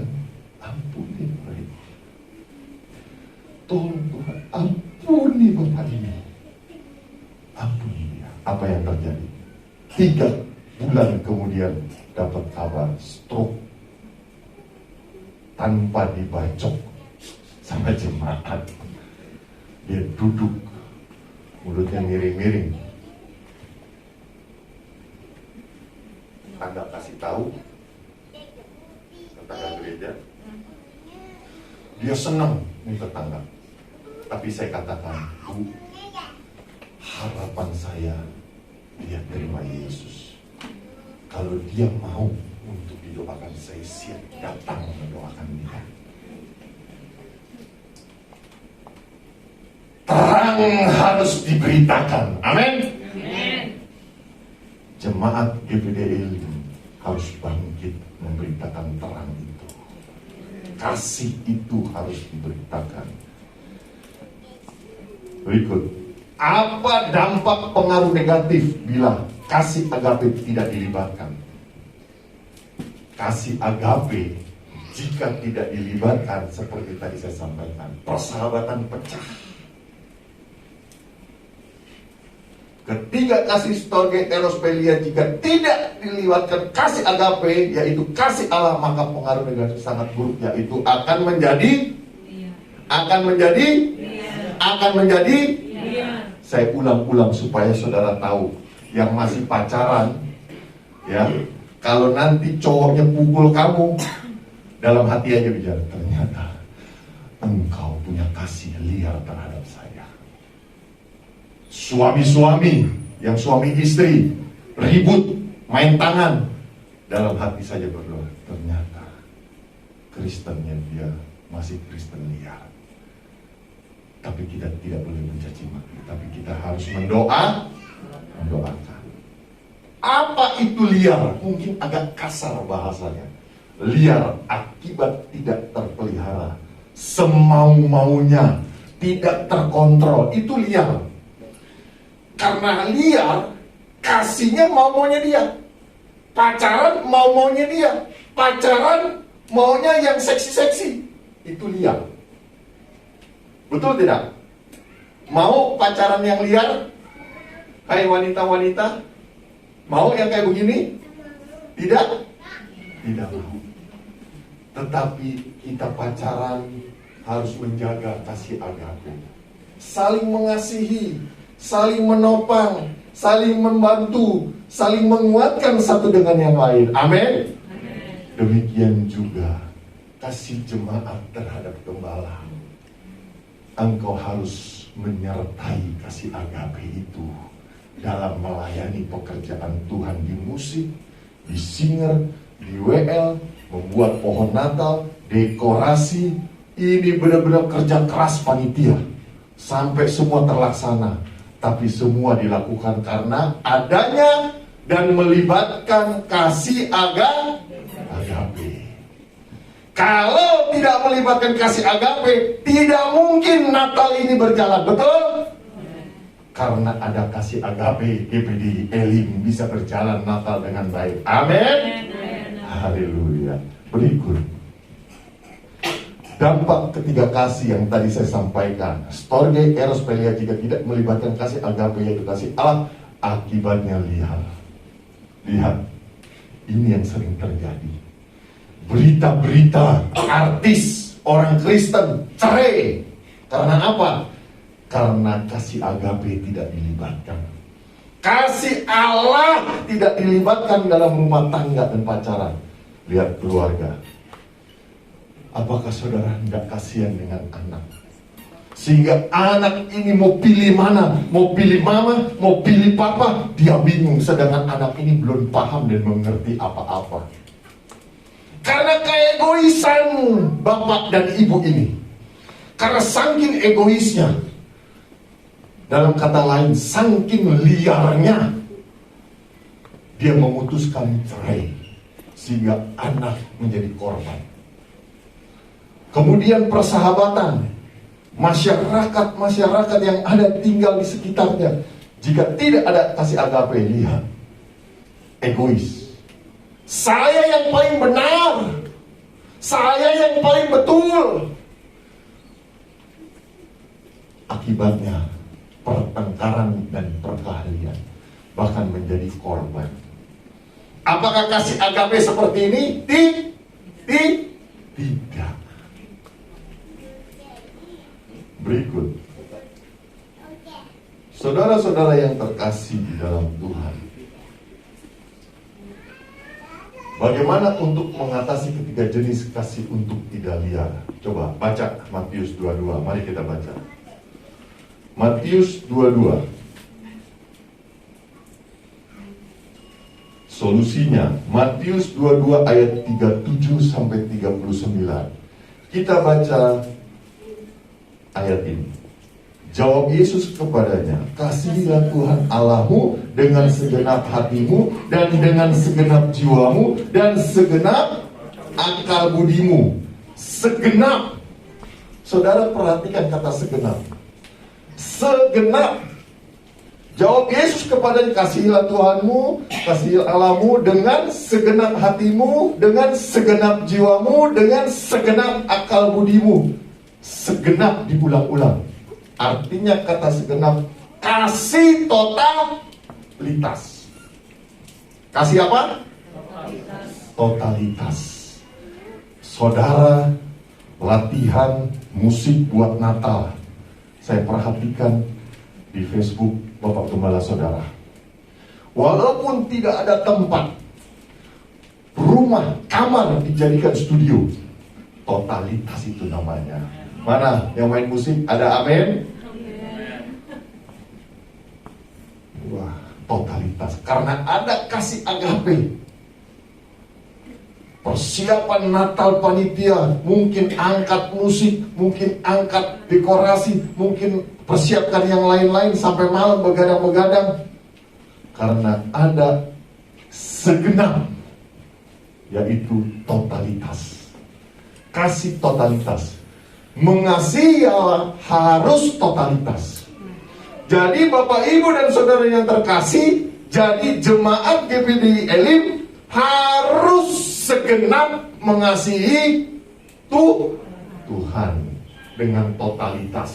ampuni mereka. Tolong Tuhan, ampuni Bapak ini. Ampuni dia. Apa yang terjadi? 3 bulan kemudian dapat kabar stroke tanpa dibacok sama jemaat. Dia duduk, mulutnya miring-miring. Anda kasih tahu tetangga gereja, dia senang nih tetangga. Tapi saya katakan, Bu, harapan saya dia terima Yesus. Kalau dia mau untuk didoakan, saya siap datang mendoakan dia. Terang harus diberitakan. Amin. Jemaat GPDL harus bangkit memberitakan terang itu. Kasih itu harus diberitakan. Berikut, apa dampak pengaruh negatif bila kasih agape tidak dilibatkan? Kasih agape jika tidak dilibatkan, seperti tadi saya sampaikan, persahabatan pecah. Ketiga, kasih storge terosphelia jika tidak dilibatkan kasih agape, yaitu kasih Allah, maka pengaruh negatif sangat buruk, yaitu akan menjadi Saya ulang-ulang supaya saudara tahu, yang masih pacaran, ya, kalau nanti cowoknya pukul kamu, dalam hati aja bicara, ternyata engkau punya kasih liar terhadap saya. Suami-suami yang suami istri ribut, main tangan, dalam hati saja berdoa, ternyata Kristennya dia masih Kristen liar. Tapi kita tidak boleh mencaci maki, tapi kita harus mendoakan. Apa itu liar? Mungkin agak kasar bahasanya. Liar akibat tidak terpelihara, semau-maunya, tidak terkontrol, itu liar. Karena liar, kasihnya mau-maunya dia. Pacaran mau-maunya dia. Pacaran maunya yang seksi-seksi. Itu liar. Betul tidak? Mau pacaran yang liar? Hai wanita-wanita, mau yang kayak begini? Tidak? Tidak mau. Tetapi kita pacaran harus menjaga kasih agape. Saling mengasihi, saling menopang, saling membantu, saling menguatkan satu dengan yang lain. Amin. Demikian juga kasih jemaat terhadap gembala. Engkau harus menyertai kasih agape itu dalam melayani pekerjaan Tuhan di musik, di singer, di WL, membuat pohon Natal, dekorasi. Ini benar-benar kerja keras panitia sampai semua terlaksana. Tapi semua dilakukan karena adanya dan melibatkan kasih agape. Kalau tidak melibatkan kasih agape, tidak mungkin Natal ini berjalan, betul? Karena ada kasih agape, GPD Elim bisa berjalan Natal dengan baik. Amin. Haleluya. Berikut dampak ketiga kasih yang tadi saya sampaikan. Storge eros pelia, jika tidak melibatkan kasih agape, yaitu kasih Allah, akibatnya lihat, ini yang sering terjadi. Berita-berita artis orang Kristen cerai. Karena apa? Karena kasih agape tidak dilibatkan. Kasih Allah tidak dilibatkan dalam rumah tangga dan pacaran. Lihat keluarga. Apakah saudara tidak kasihan dengan anak? Sehingga anak ini mau pilih mana? Mau pilih mama, mau pilih papa, dia bingung. Sedangkan anak ini belum paham dan mengerti apa-apa. Karena keegoisan bapak dan ibu ini. Karena saking egoisnya. Dalam kata lain, saking liarnya, dia memutuskan cerai. Sehingga anak menjadi korban. Kemudian persahabatan, masyarakat yang ada tinggal di sekitarnya, jika tidak ada kasih agape, lihat, egois. Saya yang paling benar, saya yang paling betul. Akibatnya pertengkaran dan perkelahian, bahkan menjadi korban. Apakah kasih agape seperti ini? Tidak. Berikut, saudara-saudara yang terkasih di dalam Tuhan, bagaimana untuk mengatasi ketiga jenis kasih untuk tidak liar? Coba baca Matius 22. Mari kita baca Matius 22. Solusinya Matius 22 ayat 37 sampai 39. Kita baca ayat ini. Jawab Yesus kepadanya, kasihilah Tuhan Allahmu dengan segenap hatimu, dan dengan segenap jiwamu, dan segenap akal budimu. Segenap. Saudara perhatikan kata segenap. Segenap. Jawab Yesus kepadanya, kasihilah Tuhanmu, kasihilah Allahmu dengan segenap hatimu, dengan segenap jiwamu, dengan segenap akal budimu. Segenap diulang-ulang. Artinya kata segenap, kasih totalitas. Kasih apa? Totalitas. Saudara, latihan musik buat Natal. Saya perhatikan di Facebook Bapak Gembala Saudara. Walaupun tidak ada tempat, rumah, kamar dijadikan studio. Totalitas itu namanya. Mana yang main musik? Ada amin? Wah, totalitas. Karena ada kasih agape. Persiapan Natal panitia, mungkin angkat musik, mungkin angkat dekorasi, mungkin persiapkan yang lain-lain sampai malam begadang-begadang. Karena ada segenap, yaitu totalitas. Kasih totalitas. Mengasihi Allah harus totalitas. Jadi Bapak Ibu dan Saudara yang terkasih, jadi jemaat GPD Elim harus segenap mengasihi Tuhan dengan totalitas.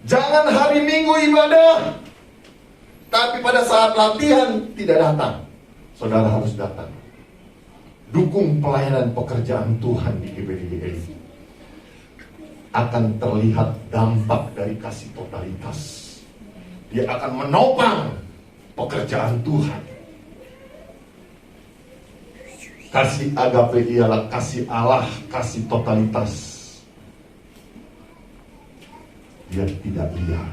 Jangan hari Minggu ibadah, tapi pada saat latihan tidak datang. Saudara harus datang. Dukung pelayanan pekerjaan Tuhan di GPD Elim. Akan terlihat dampak dari kasih totalitas. Dia akan menopang pekerjaan Tuhan. Kasih agape ialah kasih Allah, kasih totalitas. Dia tidak liar.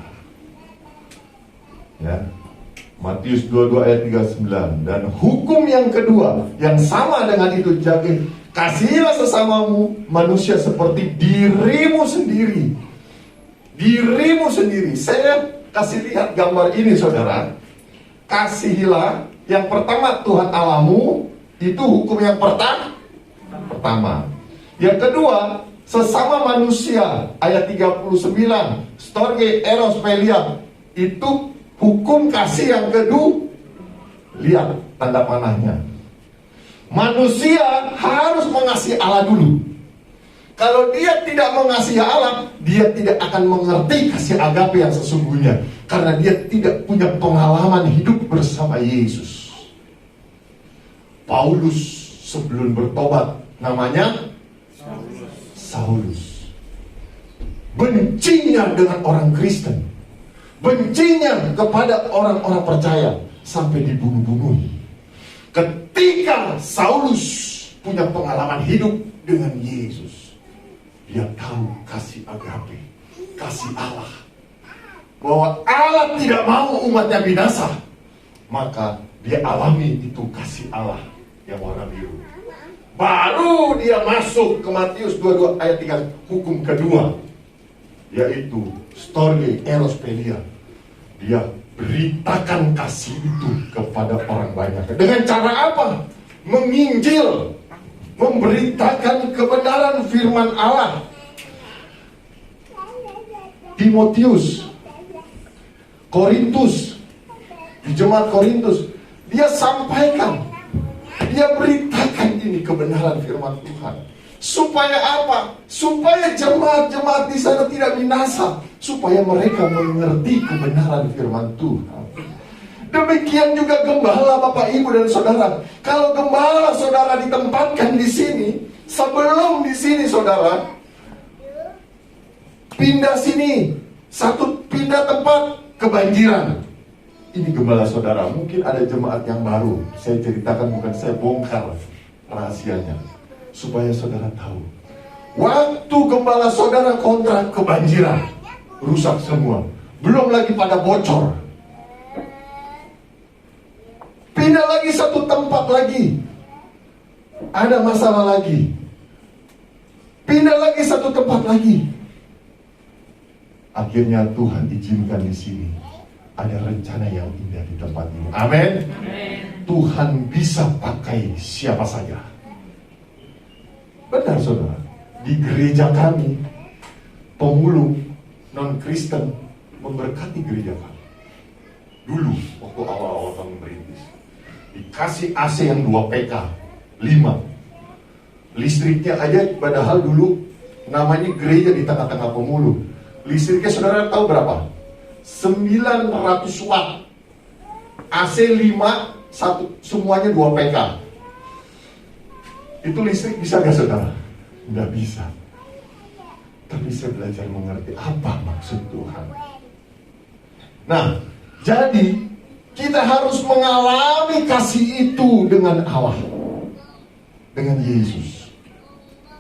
Ya. Matius 22 ayat 39. Dan hukum yang kedua yang sama dengan itu, jadi kasihilah sesamamu manusia seperti dirimu sendiri. Dirimu sendiri. Saya kasih lihat gambar ini, saudara. Kasihilah, yang pertama Tuhan Allahmu, itu hukum yang pertama. Yang kedua, sesama manusia, ayat 39, storge eros pelia, itu hukum kasih yang kedua. Lihat tanda panahnya. Manusia harus mengasihi Allah dulu. Kalau dia tidak mengasihi Allah, dia tidak akan mengerti kasih agape yang sesungguhnya, karena dia tidak punya pengalaman hidup bersama Yesus. Paulus sebelum bertobat namanya Saulus. Bencinya dengan orang Kristen, bencinya kepada orang-orang percaya, sampai dibunuh-bunuh. Ketika Saulus punya pengalaman hidup dengan Yesus, dia tahu kasih agape, kasih Allah, bahwa Allah tidak mau umatnya binasa. Maka dia alami itu kasih Allah yang warna biru. Baru dia masuk ke Matius 22 ayat 3, hukum kedua, yaitu storge eros pelia. Dia beritakan kasih itu kepada orang banyak. Dengan cara apa? Menginjil, memberitakan kebenaran firman Allah. Timotius, Korintus, di jemaat Korintus, dia sampaikan, dia beritakan ini kebenaran firman Tuhan. Supaya apa? Supaya jemaat-jemaat di sana tidak binasa, supaya mereka mengerti kebenaran firman Tuhan. Demikian juga gembala, Bapak, Ibu, dan Saudara. Kalau gembala saudara ditempatkan di sini, sebelum di sini saudara pindah sini, pindah tempat, kebanjiran. Ini gembala saudara. Mungkin ada jemaat yang baru, saya ceritakan, bukan saya bongkar rahasianya, supaya saudara tahu. Waktu gembala saudara kontrak kebanjiran, rusak semua, belum lagi pada bocor. Pindah lagi satu tempat lagi, ada masalah lagi. Pindah lagi satu tempat lagi. Akhirnya Tuhan izinkan di sini ada rencana yang indah di tempat ini. Amin. Tuhan bisa pakai siapa saja. Benar saudara, di gereja kami pemulung non-Kristen memberkati gereja kami. Dulu waktu awal-awal kami merintis, dikasih AC yang 2 PK 5. Listriknya aja, padahal dulu namanya gereja di tengah-tengah pemulung. Listriknya saudara tahu berapa? 900 watt. AC 5, semuanya 2 PK. Itu listrik bisa gak saudara? Nggak bisa. Tapi saya belajar mengerti apa maksud Tuhan. Nah, jadi kita harus mengalami kasih itu dengan Allah, dengan Yesus.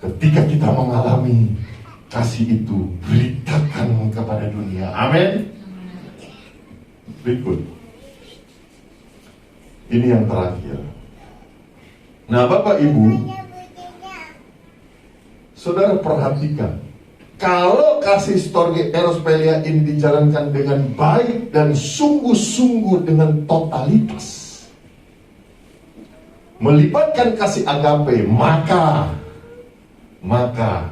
Ketika kita mengalami kasih itu, beritakan kepada dunia. Amin. Berikut, ini yang terakhir. Nah, Bapak Ibu, saudara perhatikan, kalau kasih storge eros pelia ini dijalankan dengan baik dan sungguh-sungguh dengan totalitas, melibatkan kasih agape, maka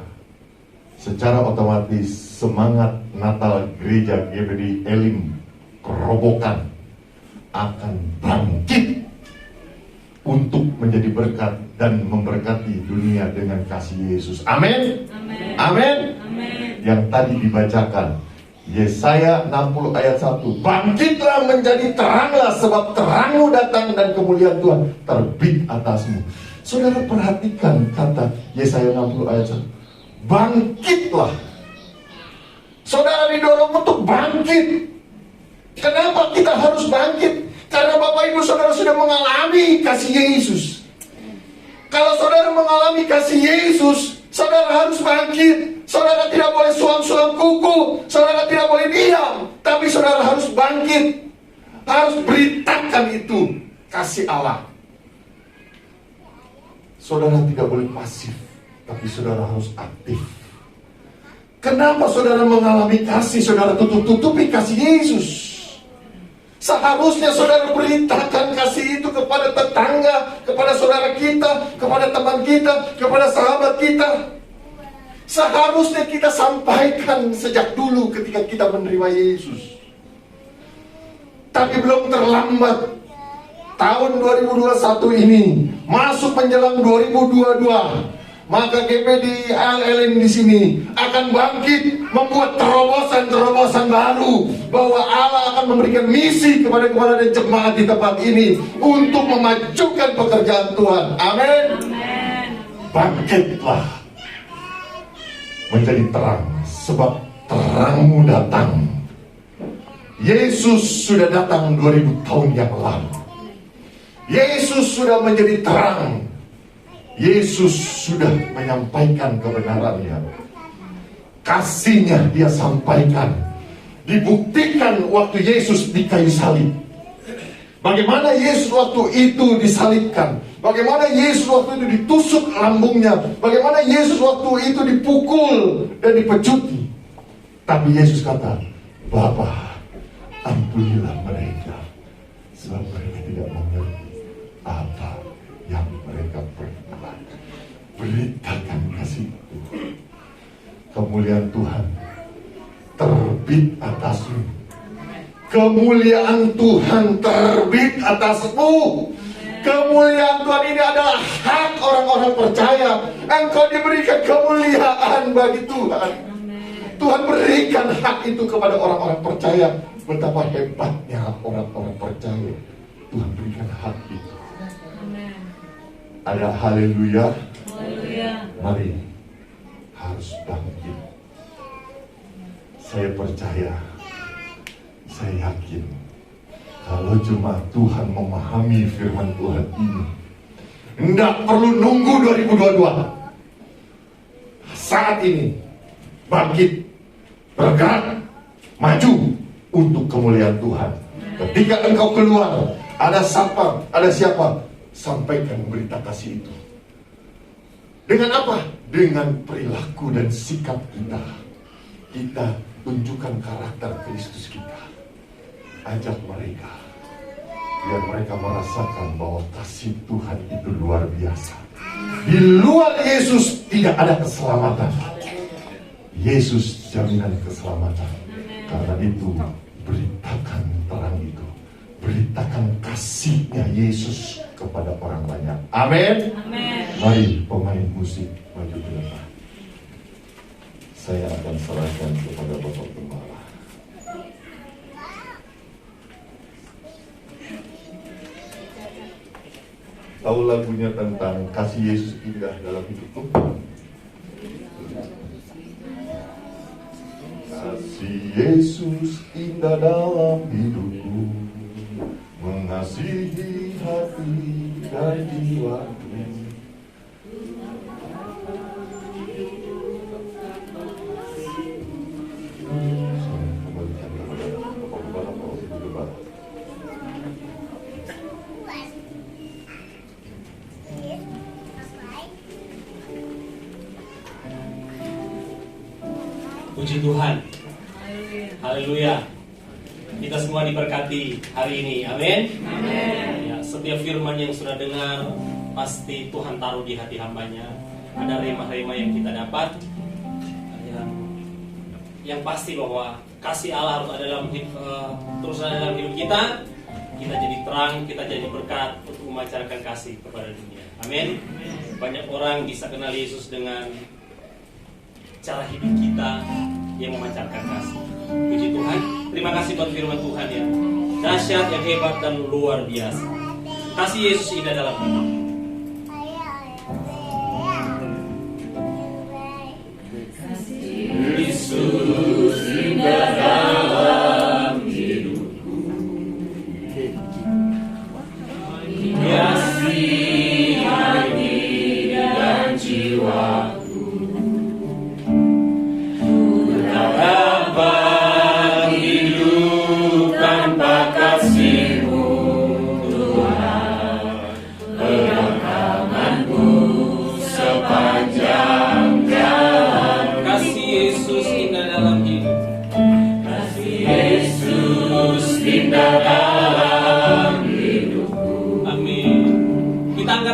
secara otomatis semangat Natal gereja GBD Elim Kerobokan akan bangkit untuk menjadi berkat dan memberkati dunia dengan kasih Yesus. Amin. Amin. Yang tadi dibacakan Yesaya 60 ayat 1, bangkitlah menjadi teranglah, sebab terangmu datang dan kemuliaan Tuhan terbit atasmu. Saudara perhatikan kata Yesaya 60 ayat 1, bangkitlah. Saudara didorong untuk bangkit. Kenapa kita harus bangkit? Karena Bapak Ibu Saudara sudah mengalami kasih Yesus. Kalau saudara mengalami kasih Yesus, saudara harus bangkit. Saudara tidak boleh suam-suam kuku, saudara tidak boleh diam, tapi saudara harus bangkit. harus beritakan itu kasih Allah. Saudara tidak boleh pasif, tapi saudara harus aktif. Kenapa saudara mengalami kasih, saudara tutup-tutupi kasih Yesus? Seharusnya saudara beritakan kasih itu kepada tetangga, kepada saudara kita, kepada teman kita, kepada sahabat kita. Seharusnya kita sampaikan sejak dulu ketika kita menerima Yesus. Tapi belum terlambat. Tahun 2021 ini masuk menjelang 2022. Maka GPD LLM di sini akan bangkit membuat terobosan-terobosan baru, bahwa Allah akan memberikan misi kepada kepala dan jemaat di tempat ini untuk memajukan pekerjaan Tuhan. Amin. Bangkitlah menjadi terang, sebab terangmu datang. Yesus sudah datang 2000 tahun yang lalu. Yesus sudah menjadi terang. Yesus sudah menyampaikan kebenarannya. Kasihnya dia sampaikan, dibuktikan waktu Yesus di kayu salib. Bagaimana Yesus waktu itu disalibkan, bagaimana Yesus waktu itu ditusuk lambungnya, bagaimana Yesus waktu itu dipukul dan dipecuti. Tapi Yesus kata, Bapa, ampunilah mereka, sebab mereka tidak mengerti apa yang mereka perbuat. Beritakan kasih itu. Kemuliaan Tuhan terbit atasmu. Kemuliaan Tuhan terbit atasmu. Kemuliaan Tuhan ini adalah hak orang-orang percaya. Engkau diberikan kemuliaan bagi Tuhan. Tuhan berikan hak itu kepada orang-orang percaya. Betapa hebatnya orang-orang percaya. Tuhan berikan hak itu. Ada haleluya. Mari harus bangkit. Saya percaya, saya yakin, kalau jemaat Tuhan memahami firman Tuhan ini, tidak perlu nunggu 2022. Saat ini bangkit, bergerak, maju untuk kemuliaan Tuhan. Ketika engkau keluar, ada siapa, sampaikan berita kasih itu. Dengan apa? Dengan perilaku dan sikap kita. Kita tunjukkan karakter Kristus kita. Ajak mereka, biar mereka merasakan bahwa kasih Tuhan itu luar biasa. Di luar Yesus tidak ada keselamatan. Yesus jaminan keselamatan. Karena itu beritakan terang itu. Beritakan kasihnya Yesus kepada orang banyak. Amin. Mari pemain musik maju ke depan. Saya akan serahkan kepada Bapak Gembala. Tahu lagunya tentang kasih Yesus indah dalam hidupku? Kasih Yesus indah dalam hidupku, mengasihi hati dan jiwaku. Puji Tuhan. Haleluya. Kita semua diberkati hari ini. Amin. Ya, setiap firman yang sudah dengar pasti Tuhan taruh di hati hambanya. Ada rema-rema yang kita dapat. Yang pasti bahwa kasih Allah harus ada terus ada dalam hidup kita. Kita jadi terang, kita jadi berkat untuk memancarkan kasih kepada dunia. Amin. Banyak orang bisa kenal Yesus dengan cara hidup kita yang memancarkan kasih. Puji Tuhan. Terima kasih buat firman Tuhan yang dahsyat, yang hebat dan luar biasa. Kasih Yesus indah dalam hidup. Yesus indah dalam hidupku. Hiasi hati dan jiwaku. Tak dapat hidup tanpa kasih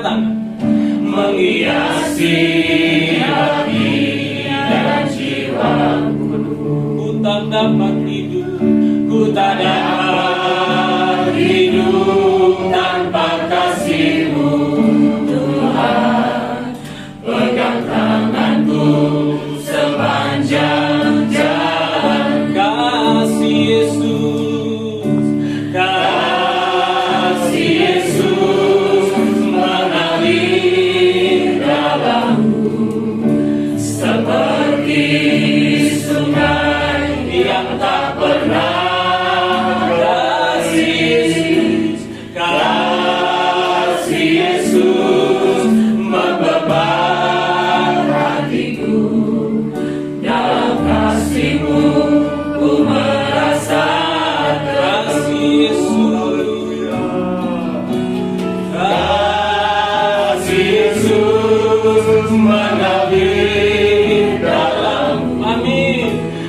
katakan. Menghiasi hati dan jiwaku. Ku tak dapat hidup, Ku tak dapat hidup tanpa kasih-Mu, Tuhan. Pegang tanganku sepanjang jalan. kasih Yesus, Kasih Yesus mengalir dalamku seperti sungai yang tak pernah. Kasih Yesus, kasih Yesus membeban hatiku. Dalam kasih-Mu ku merasa kasih Yesus, kasih Yesus mengalir dalam. amin.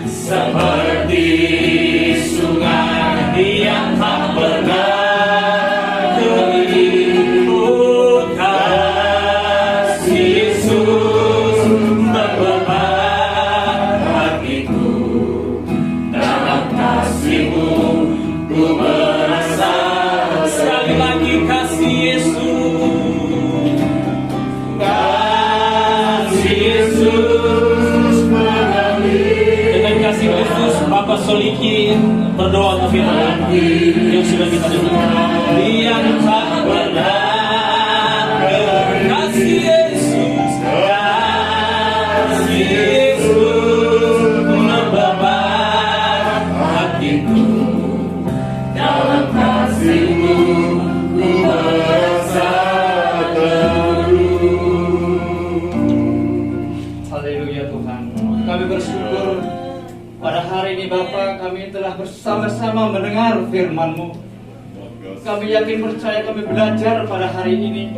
Seperti sungai yang tak pernah kering. Oh, kasih Yesus membeban hatiku. Dalam kasih-Mu ku merasa. Sekali lagi kasih Yesus, Kasih Yesus mengalir. dengan kasih Yesus Bapak Solikin berdoa untuk firman yang sudah kita dengar. Yang tak pernah kasih Yesus, kasih Yesus membeban Hatiku dalam kasih-Mu ku merasa Haleluya Tuhan. Kami bersyukur pada hari ini Bapa, kami telah bersama-sama mendengar firman-Mu. Kami yakin percaya kami belajar pada hari ini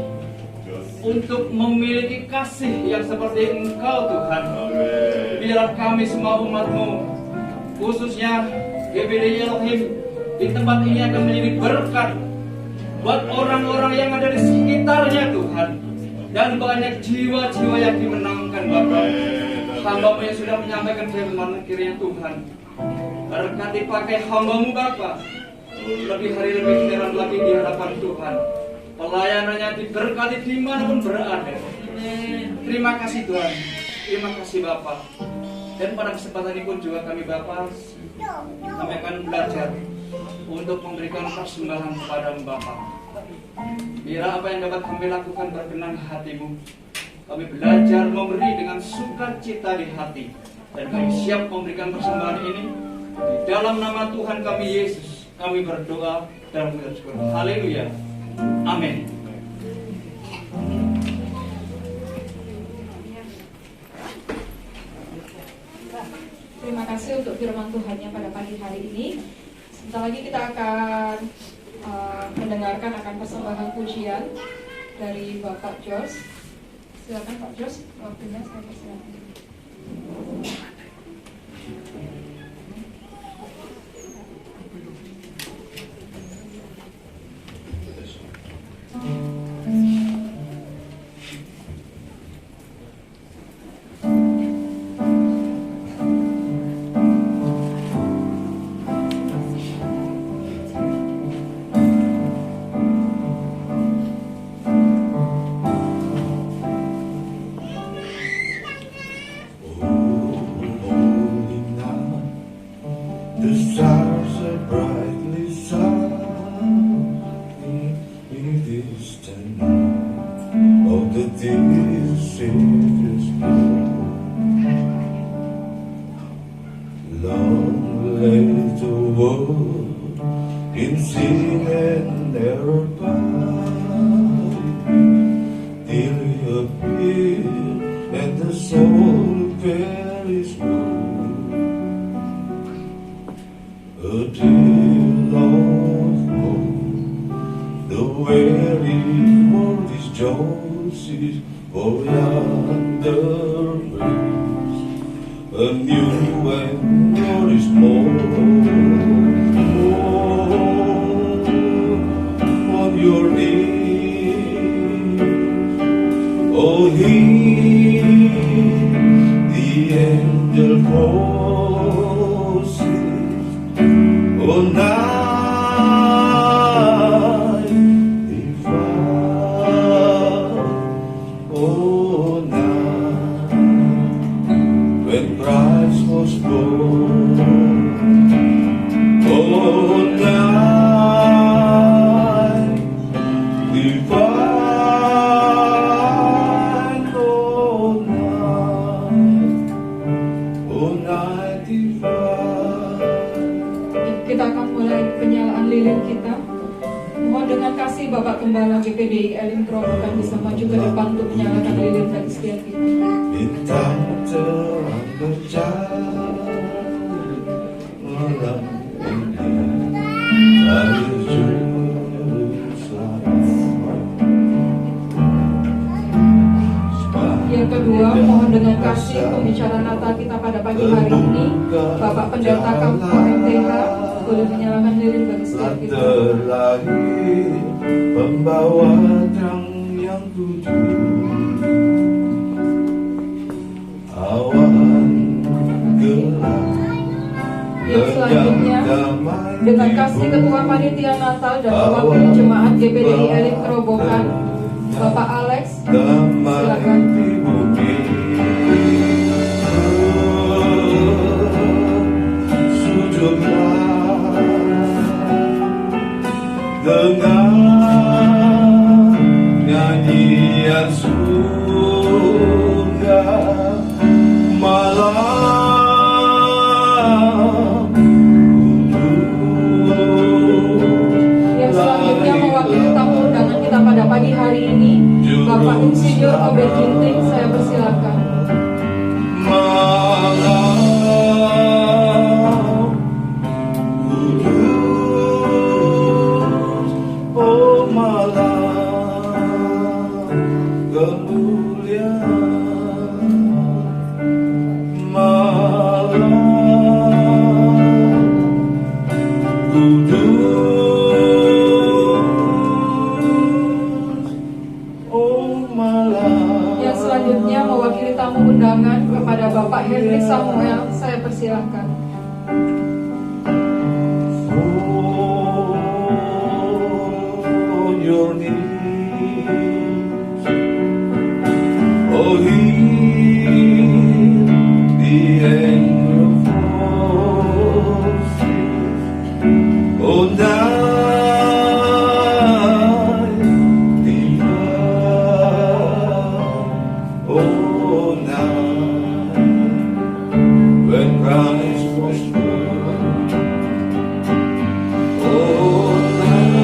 untuk memiliki kasih yang seperti Engkau Tuhan. Biarlah kami semua umat-Mu, khususnya GBD Elohim, di tempat ini akan menjadi berkat buat orang-orang yang ada di sekitarnya Tuhan. Dan banyak jiwa-jiwa yang dimenangkan Bapa. Hamba-Mu yang sudah menyampaikan firman kiranya Tuhan, berkati pakai hamba-Mu Bapa, lebih hari lebih heran lagi di hadapan Tuhan. Pelayanannya diberkati dimanapun berada. Terima kasih Tuhan, terima kasih Bapa. Dan pada kesempatan ini pun juga kami Bapa, kami akan belajar untuk memberikan persembahan kepada Bapa. Biar apa yang dapat kami lakukan berkenan hati-Mu. Kami belajar memberi dengan sukacita di hati. Dan kami siap memberikan persembahan ini. Di dalam nama Tuhan kami Yesus, kami berdoa dan mengucap syukur. Haleluya. Amin. Terima kasih untuk firman Tuhannya pada pagi hari ini. Sebentar lagi kita akan mendengarkan akan persembahan pujian dari Bapak Jos. Silakan Pak Jos, waktunya saya persilakan. The stars are brightly shining in the distant night of the dear Savior's birth. Long lay the world in sin and error bound, till He appeared and the soul perished. A dear lost home, the weary world is Joseph's, for yonder breeze, a new and glorious morn. On your knees, divine, oh night divine. Kita akan mulai penyalaan lilin kita. Mohon dengan kasih Bapak Gembala GPDI Elim Kerobokan bisa maju ke depan untuk menyalakan lilin bagi setiap kita. Bintang terang berjalan dari Yang kedua, mohon dengan kasih pembicara Natal kita pada pagi hari ini, Bapak Pendeta Kampo MTH boleh menyalakan lilin bagi setiap kita. terlahir pembawa terang yang tujuh, awan gelap. Yang selanjutnya, dengan kasih Ketua Panitia Natal dan Wakil Jemaat GPDI Elim Kerobokan, Bapak Alex, silakan. Sujudlah dengan nyanyian surga malam. Yang selanjutnya mewakili tamu undangan kita pada pagi hari ini, Bapak Insinyur Obed Ginting, saya persilakan. Malam kudus, oh malam kemuliaan, malam kudus, oh malam. Yang selanjutnya mewakili tamu undangan kepada Bapak Henry Samuel, saya persilakan. On your knees, oh hear the angel voices, oh night divine, oh night when Christ was born, oh night.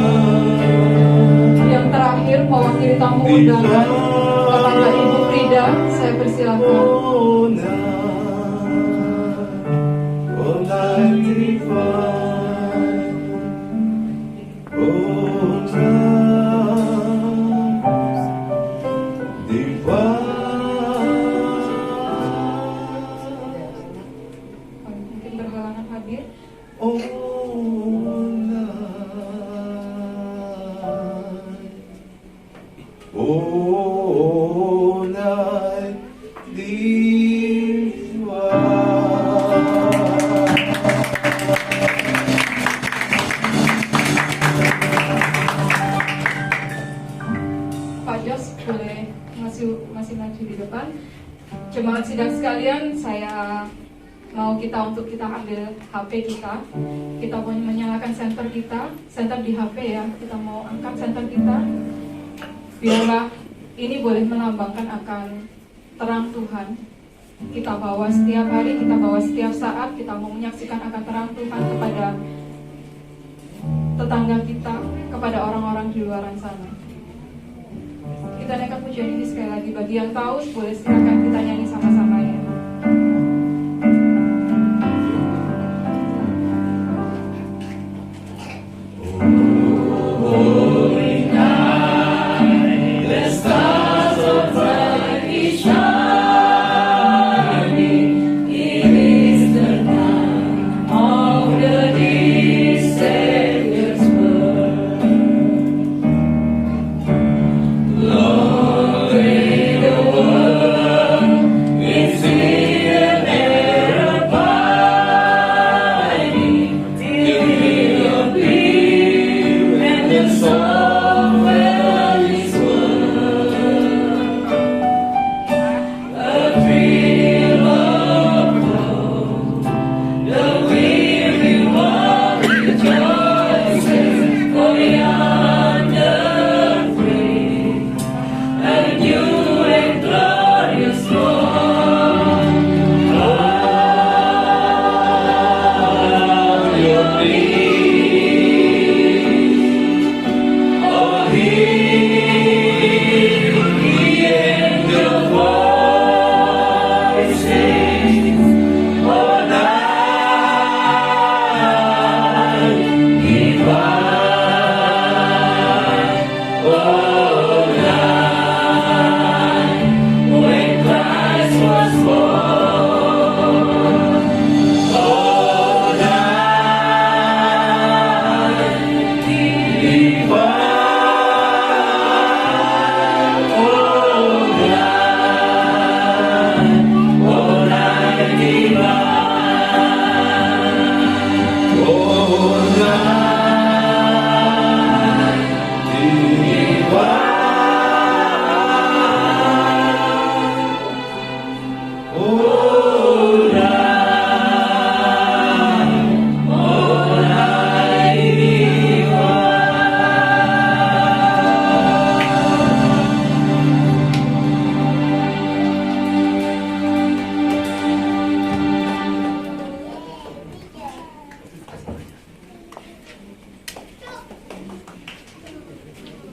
Yang terakhir mewakili tamu undangan kepada Ibu Frida, saya persilakan. Oh night, oh night divine, oh night divine, Mungkin berhalangan hadir. oh night, oh night divine. Pak Jos boleh masih maju di depan. Jemaat sidang sekalian, saya mau untuk kita ambil HP kita. Kita mau menyalakan senter kita, senter di HP ya. Kita mau angkat senter kita. Biarlah ini boleh melambangkan akan terang Tuhan. Kita bawa setiap hari, kita bawa setiap saat. Kita mau menyaksikan akan terang Tuhan kepada tetangga kita, kepada orang-orang di luar sana. Kita naikkan pujian ini sekali lagi. Bagi yang tahu, boleh silakan kita nyanyi sama-sama ya. Lord, the world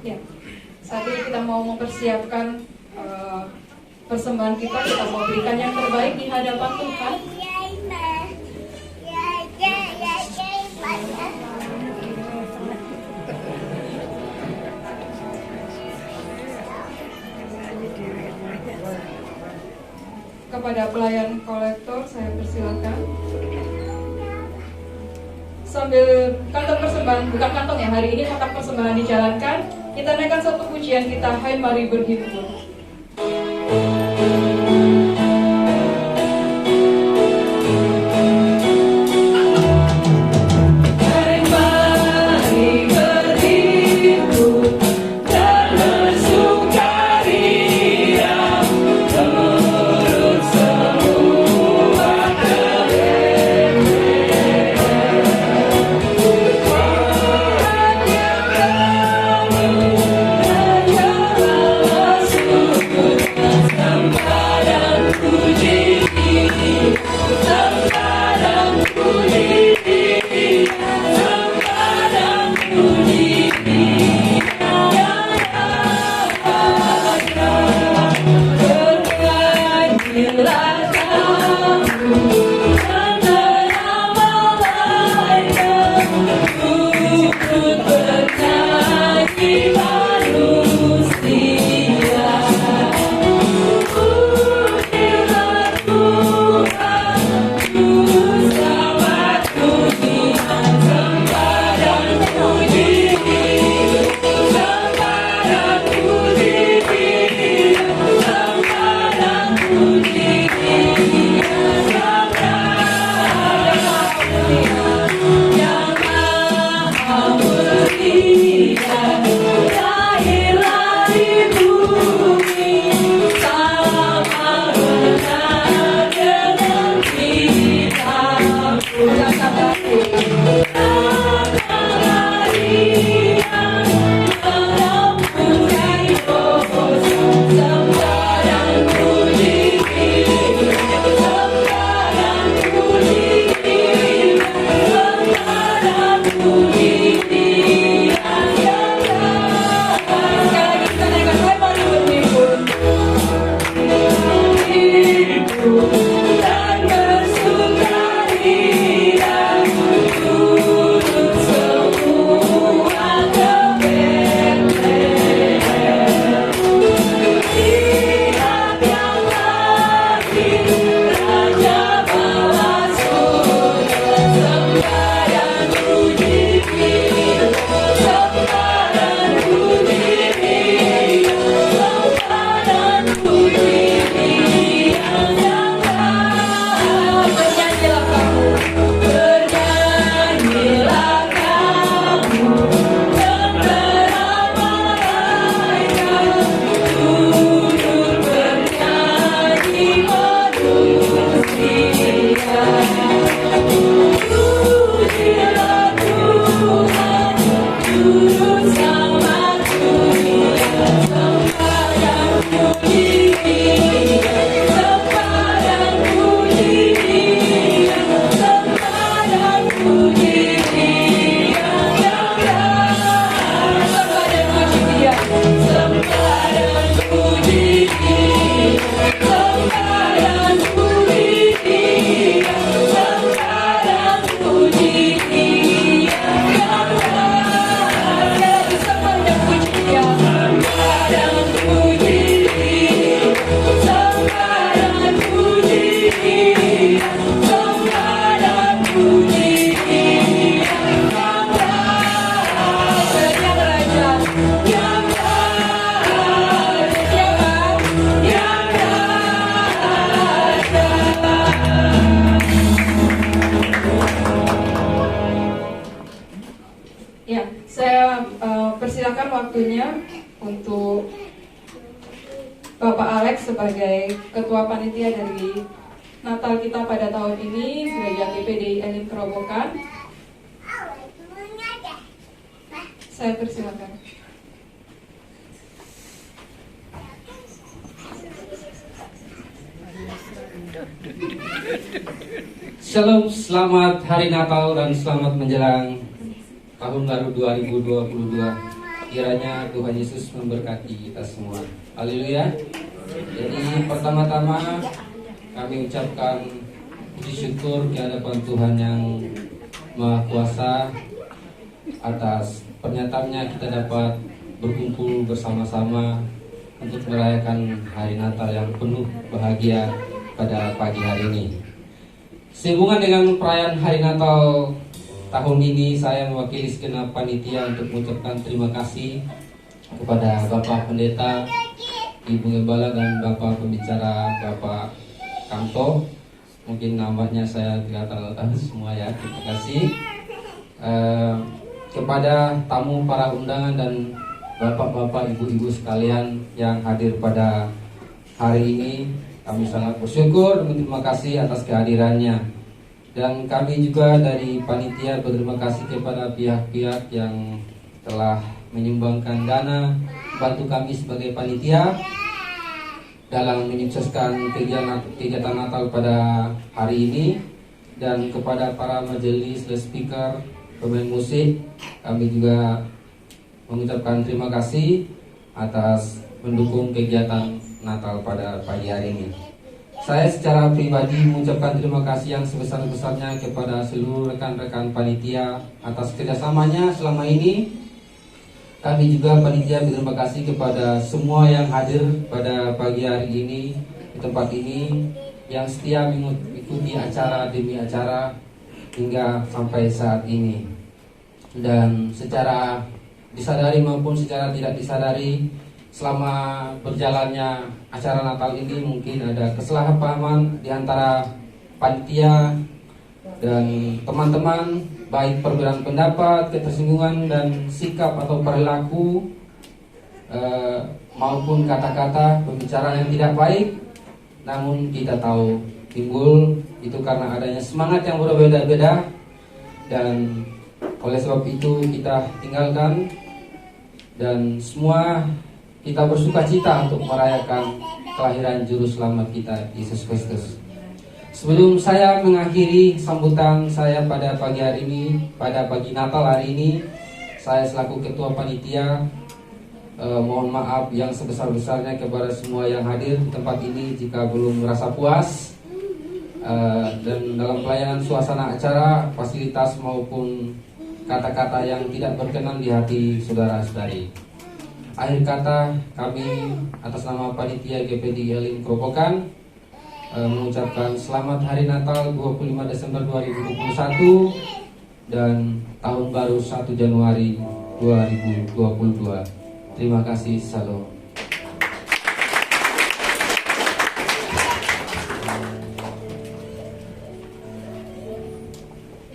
Ya, saat ini kita mau mempersiapkan persembahan kita mau berikan yang terbaik di hadapan Tuhan. Kepada pelayan kolektor saya persilakan. Sambil kantong persembahan, bukan kantong ya, hari ini kotak persembahan dijalankan. Kita naikkan satu pujian kita, Hai Mari Berhimpun. Persilakan waktunya untuk Bapak Alex sebagai Ketua Panitia dari Natal kita pada tahun ini Gereja GPDI Elim Kerobokan. Saya persilakan. Shalom, selamat Hari Natal dan selamat menjelang Tahun Baru 2022. Kiranya Tuhan Yesus memberkati kita semua. Haleluya. Jadi pertama-tama kami ucapkan puji syukur di hadapan Tuhan yang Maha Kuasa atas pernyataannya kita dapat berkumpul bersama-sama untuk merayakan hari Natal yang penuh bahagia pada pagi hari ini. Sehubungan dengan perayaan hari Natal tahun ini, saya mewakili segenap panitia untuk mengucapkan terima kasih kepada Bapak Pendeta, Ibu Gembala, dan Bapak Pembicara, Bapak Kamto. Mungkin namanya saya tidak tahu semua ya. Terima kasih kepada tamu para undangan dan bapak-bapak, ibu-ibu sekalian yang hadir pada hari ini. Kami sangat bersyukur dan berterima kasih atas kehadirannya. Dan kami juga dari panitia berterima kasih kepada pihak-pihak yang telah menyumbangkan dana bantu kami sebagai panitia dalam menyukseskan kegiatan Natal pada hari ini. Dan kepada para majelis, speaker, pemain musik, kami juga mengucapkan terima kasih atas mendukung kegiatan Natal pada pagi hari ini. Saya secara pribadi mengucapkan terima kasih yang sebesar-besarnya kepada seluruh rekan-rekan panitia atas kerjasamanya selama ini. Kami juga panitia berterima kasih kepada semua yang hadir pada pagi hari ini di tempat ini, yang setia mengikuti acara demi acara hingga sampai saat ini. Dan secara disadari maupun secara tidak disadari, selama berjalannya acara Natal ini mungkin ada kesalahpahaman di antara panitia dan teman-teman, baik perbedaan pendapat, ketersinggungan dan sikap atau perilaku maupun kata-kata pembicaraan yang tidak baik. Namun kita tahu timbul itu karena adanya semangat yang berbeda-beda, dan oleh sebab itu kita tinggalkan dan semua kita bersuka cita untuk merayakan kelahiran Juru Selamat kita, Yesus Kristus. Sebelum saya mengakhiri sambutan saya pada pagi hari ini, pada pagi Natal hari ini, saya selaku Ketua Panitia mohon maaf yang sebesar-besarnya kepada semua yang hadir di tempat ini jika belum merasa puas dan dalam pelayanan suasana acara, fasilitas maupun kata-kata yang tidak berkenan di hati saudara-saudari. Akhir kata, kami atas nama Panitia GPD Elim Keropokan mengucapkan selamat Hari Natal 25 Desember 2021 dan Tahun Baru 1 Januari 2022. Terima kasih, salam.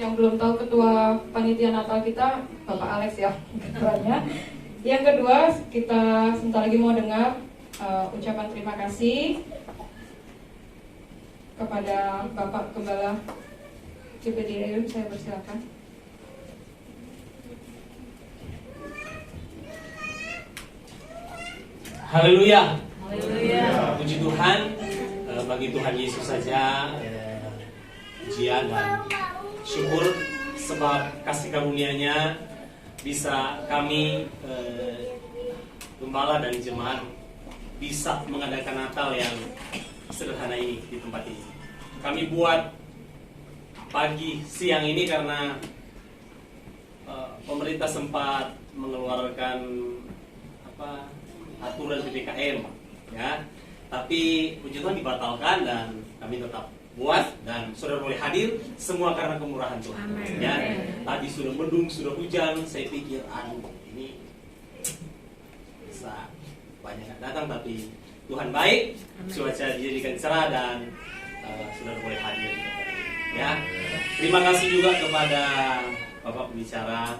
Yang belum tahu ketua panitia Natal kita, Bapak Alex ya ketuanya. Yang kedua, kita sebentar lagi mau dengar ucapan terima kasih kepada Bapak Gembala GPD Elim. Saya persilakan. Haleluya. Puji Tuhan, bagi Tuhan Yesus saja pujian dan syukur sebab kasih karunia-Nya bisa kami gembala dan jemaat bisa mengadakan Natal yang sederhana ini di tempat ini. Kami buat pagi siang ini karena pemerintah sempat mengeluarkan aturan PPKM ya. Tapi puji Tuhan dibatalkan dan kami tetap buat, dan saudara boleh hadir semua karena kemurahan Tuhan. Ya, tadi sudah mendung, sudah hujan, saya pikir ini bisa banyak yang datang, tapi Tuhan baik, cuaca dijadikan cerah dan saudara boleh hadir. Ya, terima kasih juga kepada Bapak Pembicara,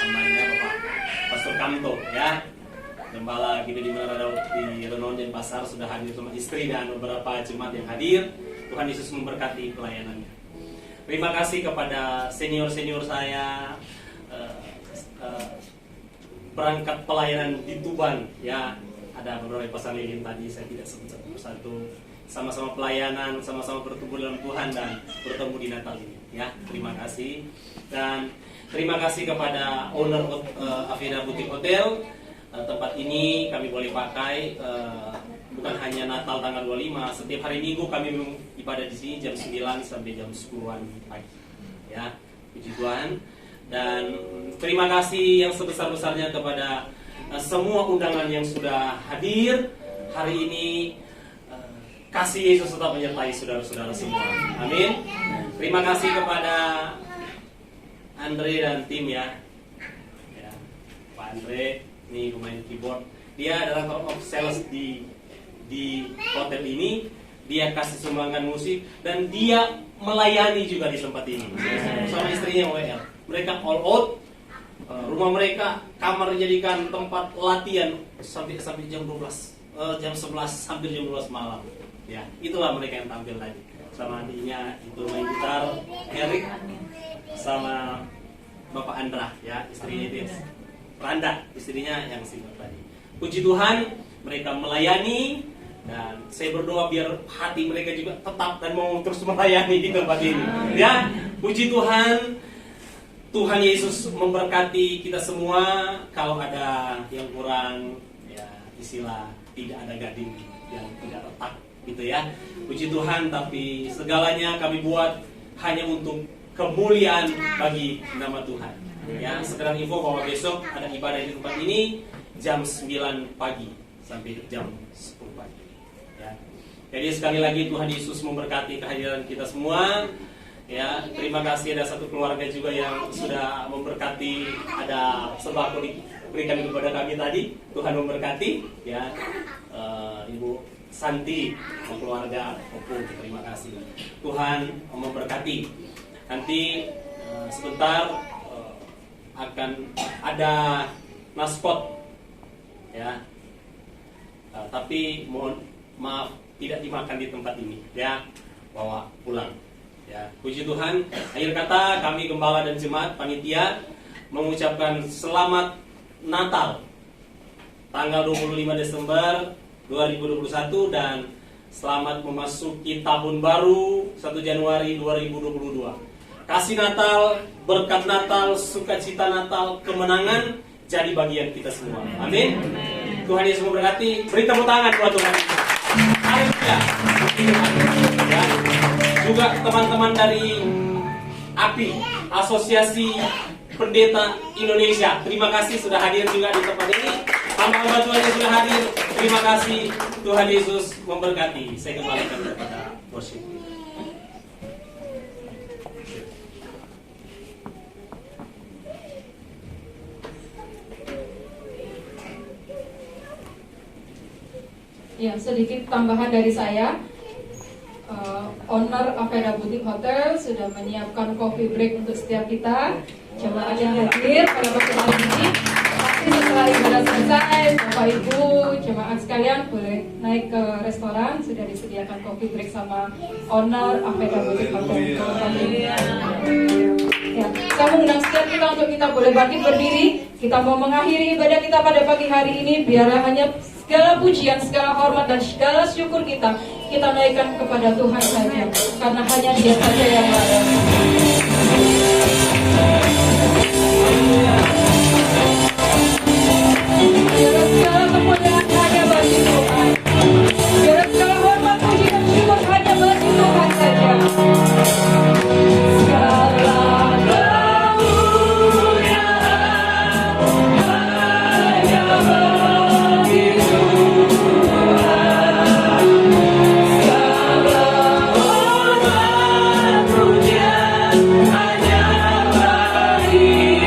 namanya Bapak Pastor Kamto, ya. Gembala kita di Renon dan Pasar sudah hadir sama istri dan beberapa jemaat yang hadir. Tuhan Yesus memberkati pelayanannya. Terima kasih kepada senior-senior saya, perangkat pelayanan di Tuban, ya. Ada beberapa pasal lilin tadi saya tidak sebut satu persatu. Sama-sama pelayanan, sama-sama bertumbuh dalam Tuhan dan bertemu di Natal ini, ya. Terima kasih. Dan Terima kasih kepada owner Aveda Boutique Hotel. Tempat ini kami boleh pakai bukan hanya Natal tanggal 25, setiap hari Minggu kami ibadah di sini jam 9 sampai jam 10-an pagi. Ya, puji Tuhan. Dan terima kasih yang sebesar-besarnya kepada semua undangan yang sudah hadir hari ini. Kasih Yesus tetap menyertai saudara-saudara semua. Amin. Terima kasih kepada Andre dan tim ya. Pak Andre ini pemain keyboard. Dia adalah top of sales di hotel ini. Dia kasih sumbangan musik dan dia melayani juga di tempat ini. Sama istrinya WL. Mereka all out. Rumah mereka kamar dijadikan tempat latihan sampai jam 12, jam 11 hampir jam 12 malam. Ya, itulah mereka yang tampil tadi. Sama adiknya itu main gitar, Erik, sama Bapak Andra, ya istrinya itu Randa, istrinya yang singkat tadi. Puji Tuhan, mereka melayani dan saya berdoa biar hati mereka juga tetap dan mau terus melayani di tempat ini. Ya, puji Tuhan. Tuhan Yesus memberkati kita semua. Kalau ada yang kurang, ya istilah tidak ada gading yang tidak retak, gitu ya. Puji Tuhan, tapi segalanya kami buat hanya untuk kemuliaan bagi nama Tuhan. Ya, sekarang info bahwa besok ada ibadah di tempat ini jam 9 pagi sampai jam 10 pagi. Ya. Jadi sekali lagi Tuhan Yesus memberkati kehadiran kita semua. Ya, terima kasih ada satu keluarga juga yang sudah memberkati, ada sembako diberikan kepada kami tadi. Tuhan memberkati, ya, Ibu Santi dan keluarga Opung, terima kasih. Tuhan memberkati. Nanti sebentar akan ada maskot, ya, tapi mohon maaf tidak dimakan di tempat ini, ya, bawa pulang. Ya, puji Tuhan. Akhir kata kami gembala dan jemaat panitia mengucapkan selamat Natal tanggal 25 Desember 2021 dan selamat memasuki tahun baru 1 Januari 2022. Kasih Natal, berkat Natal, sukacita Natal, kemenangan jadi bagian kita semua. Amin. Tuhan Yesus memberkati. Beri tepuk tangan buat Tuhan. Haleluya. Ya. Juga teman-teman dari API, Asosiasi Pendeta Indonesia, terima kasih sudah hadir juga di tempat ini. Hamba-hamba Tuhan yang sudah hadir, terima kasih. Tuhan Yesus memberkati. Saya kembalikan kepada worship. Ya, sedikit tambahan dari saya. Owner Aveda Boutique Hotel sudah menyiapkan coffee break untuk setiap kita. Jemaat yang hadir pada waktu hari ini, pasti setelah ibadah selesai, Bapak Ibu jemaat sekalian boleh naik ke restoran. Sudah disediakan coffee break sama owner Aveda Boutique Hotel. Ya, saya mengundang setiap kita untuk kita boleh bangkit berdiri. Kita mau mengakhiri ibadah kita pada pagi hari ini. Biarlah hanya segala pujian, segala hormat dan segala syukur kita naikkan kepada Tuhan saja, karena hanya Dia saja yang layak. Biarlah segala kemuliaan hanya bagi Tuhan. Biarlah segala hormat, puji dan syukur hanya bagi Tuhan saja. Hanya bagi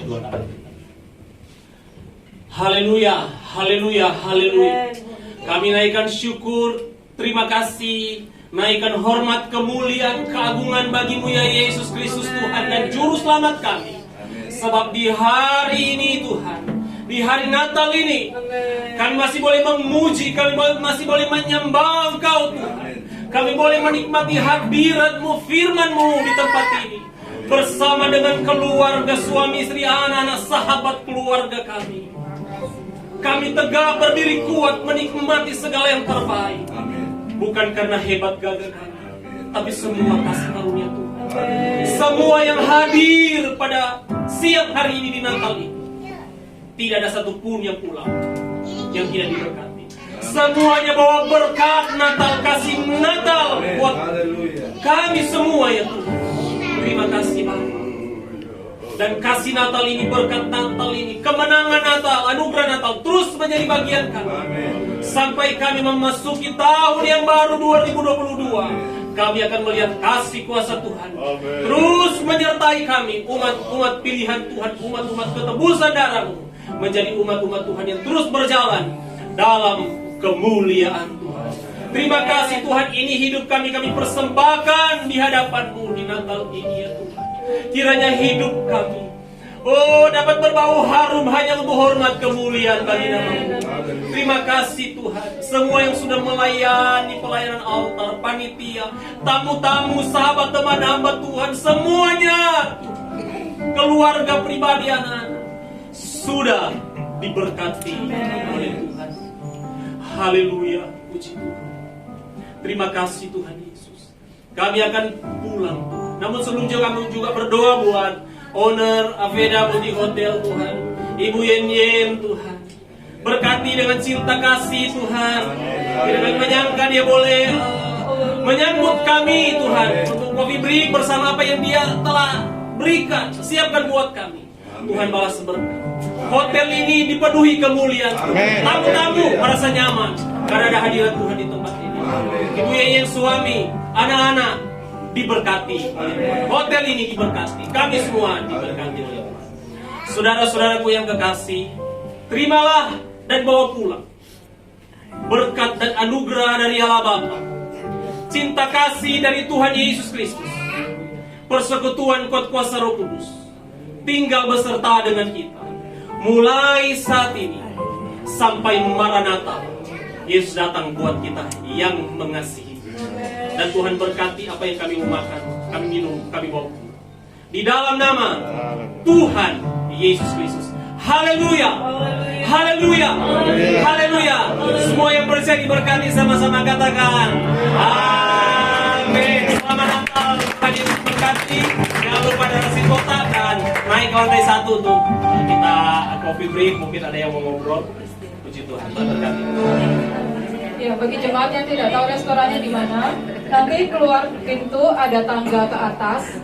kedua tangan kita. Haleluya, haleluya, haleluya. Kami naikkan syukur, terima kasih, naikkan hormat, kemuliaan, keagungan bagimu ya Yesus Kristus Tuhan dan Juru Selamat kami. Sebab di hari ini Tuhan, di hari Natal ini, kami masih boleh memuji, kami masih boleh menyembah Engkau Tuhan. Kami boleh menikmati hadirat-Mu, firman-Mu di tempat ini. Bersama dengan keluarga, suami, istri, anak-anak, sahabat keluarga kami. Kami tegak berdiri kuat menikmati segala yang terbaik. Bukan karena hebat gagah kami, tapi semua kasih karunia Tuhan. Semua yang hadir pada siang hari ini di Natal ini, tidak ada satupun yang pulang yang tidak diberkati. Semuanya bawa berkat Natal, kasih Natal buat kami semua ya Tuhan. Terima kasih Bapa. Dan kasih Natal ini, berkat Natal ini, kemenangan Natal, anugerah Natal terus menjadi bagian kami. Sampai kami memasuki tahun yang baru 2022, kami akan melihat kasih kuasa Tuhan terus menyertai kami, umat-umat pilihan Tuhan, umat-umat ketebusan darah-Mu, menjadi umat-umat Tuhan yang terus berjalan dalam kemuliaan Tuhan. Terima kasih Tuhan, ini hidup kami persembahkan di hadapan-Mu di Natal ini ya Tuhan. Kiranya hidup kami dapat berbau harum hanya untuk hormat kemuliaan bagi nama-Mu. Terima kasih Tuhan, semua yang sudah melayani pelayanan altar, panitia, tamu-tamu, sahabat, teman hamba Tuhan, semuanya, keluarga pribadi anak-anak, sudah diberkati oleh Tuhan. Haleluya, puji Tuhan. Terima kasih Tuhan Yesus. Kami akan pulang Tuhan. Namun sebelum kami juga berdoa buat owner Aveda Boutique Hotel Tuhan, Ibu Yen Tuhan. Berkati dengan cinta kasih Tuhan. Tidak menyangka dia boleh menyambut kami Tuhan untuk coffee break bersama apa yang dia telah berikan, siapkan buat kami. Tuhan balas berkat. Hotel ini dipenuhi kemuliaan. Tamu-tamu merasa nyaman karena ada hadirat Tuhan di tempat ini. Ibu Yen suami, anak-anak diberkati. Hotel ini diberkati. Kami semua diberkati oleh Tuhan. Saudara-saudaraku yang kekasih, terimalah dan bawa pulang berkat dan anugerah dari Allah Bapa, cinta kasih dari Tuhan Yesus Kristus, persekutuan kuat kuasa Roh Kudus tinggal beserta dengan kita mulai saat ini sampai Maranatha. Yesus datang buat kita yang mengasihi. Dan Tuhan berkati apa yang kami makan, kami minum, kami bawa pulang. Di dalam nama Tuhan Yesus Kristus. Haleluya. Haleluya. Haleluya. Semua yang percaya diberkati, sama-sama katakan amin. Selamat Natal, Tuhan Yesus berkati. Jangan lupa ada nasi kotak dan naik ke lantai 1 untuk kita coffee break. Mungkin ada yang mau ngobrol. Puji Tuhan, Tuhan berkati. Ya, bagi jemaat yang tidak tahu restorannya di mana, nanti keluar pintu ada tangga ke atas.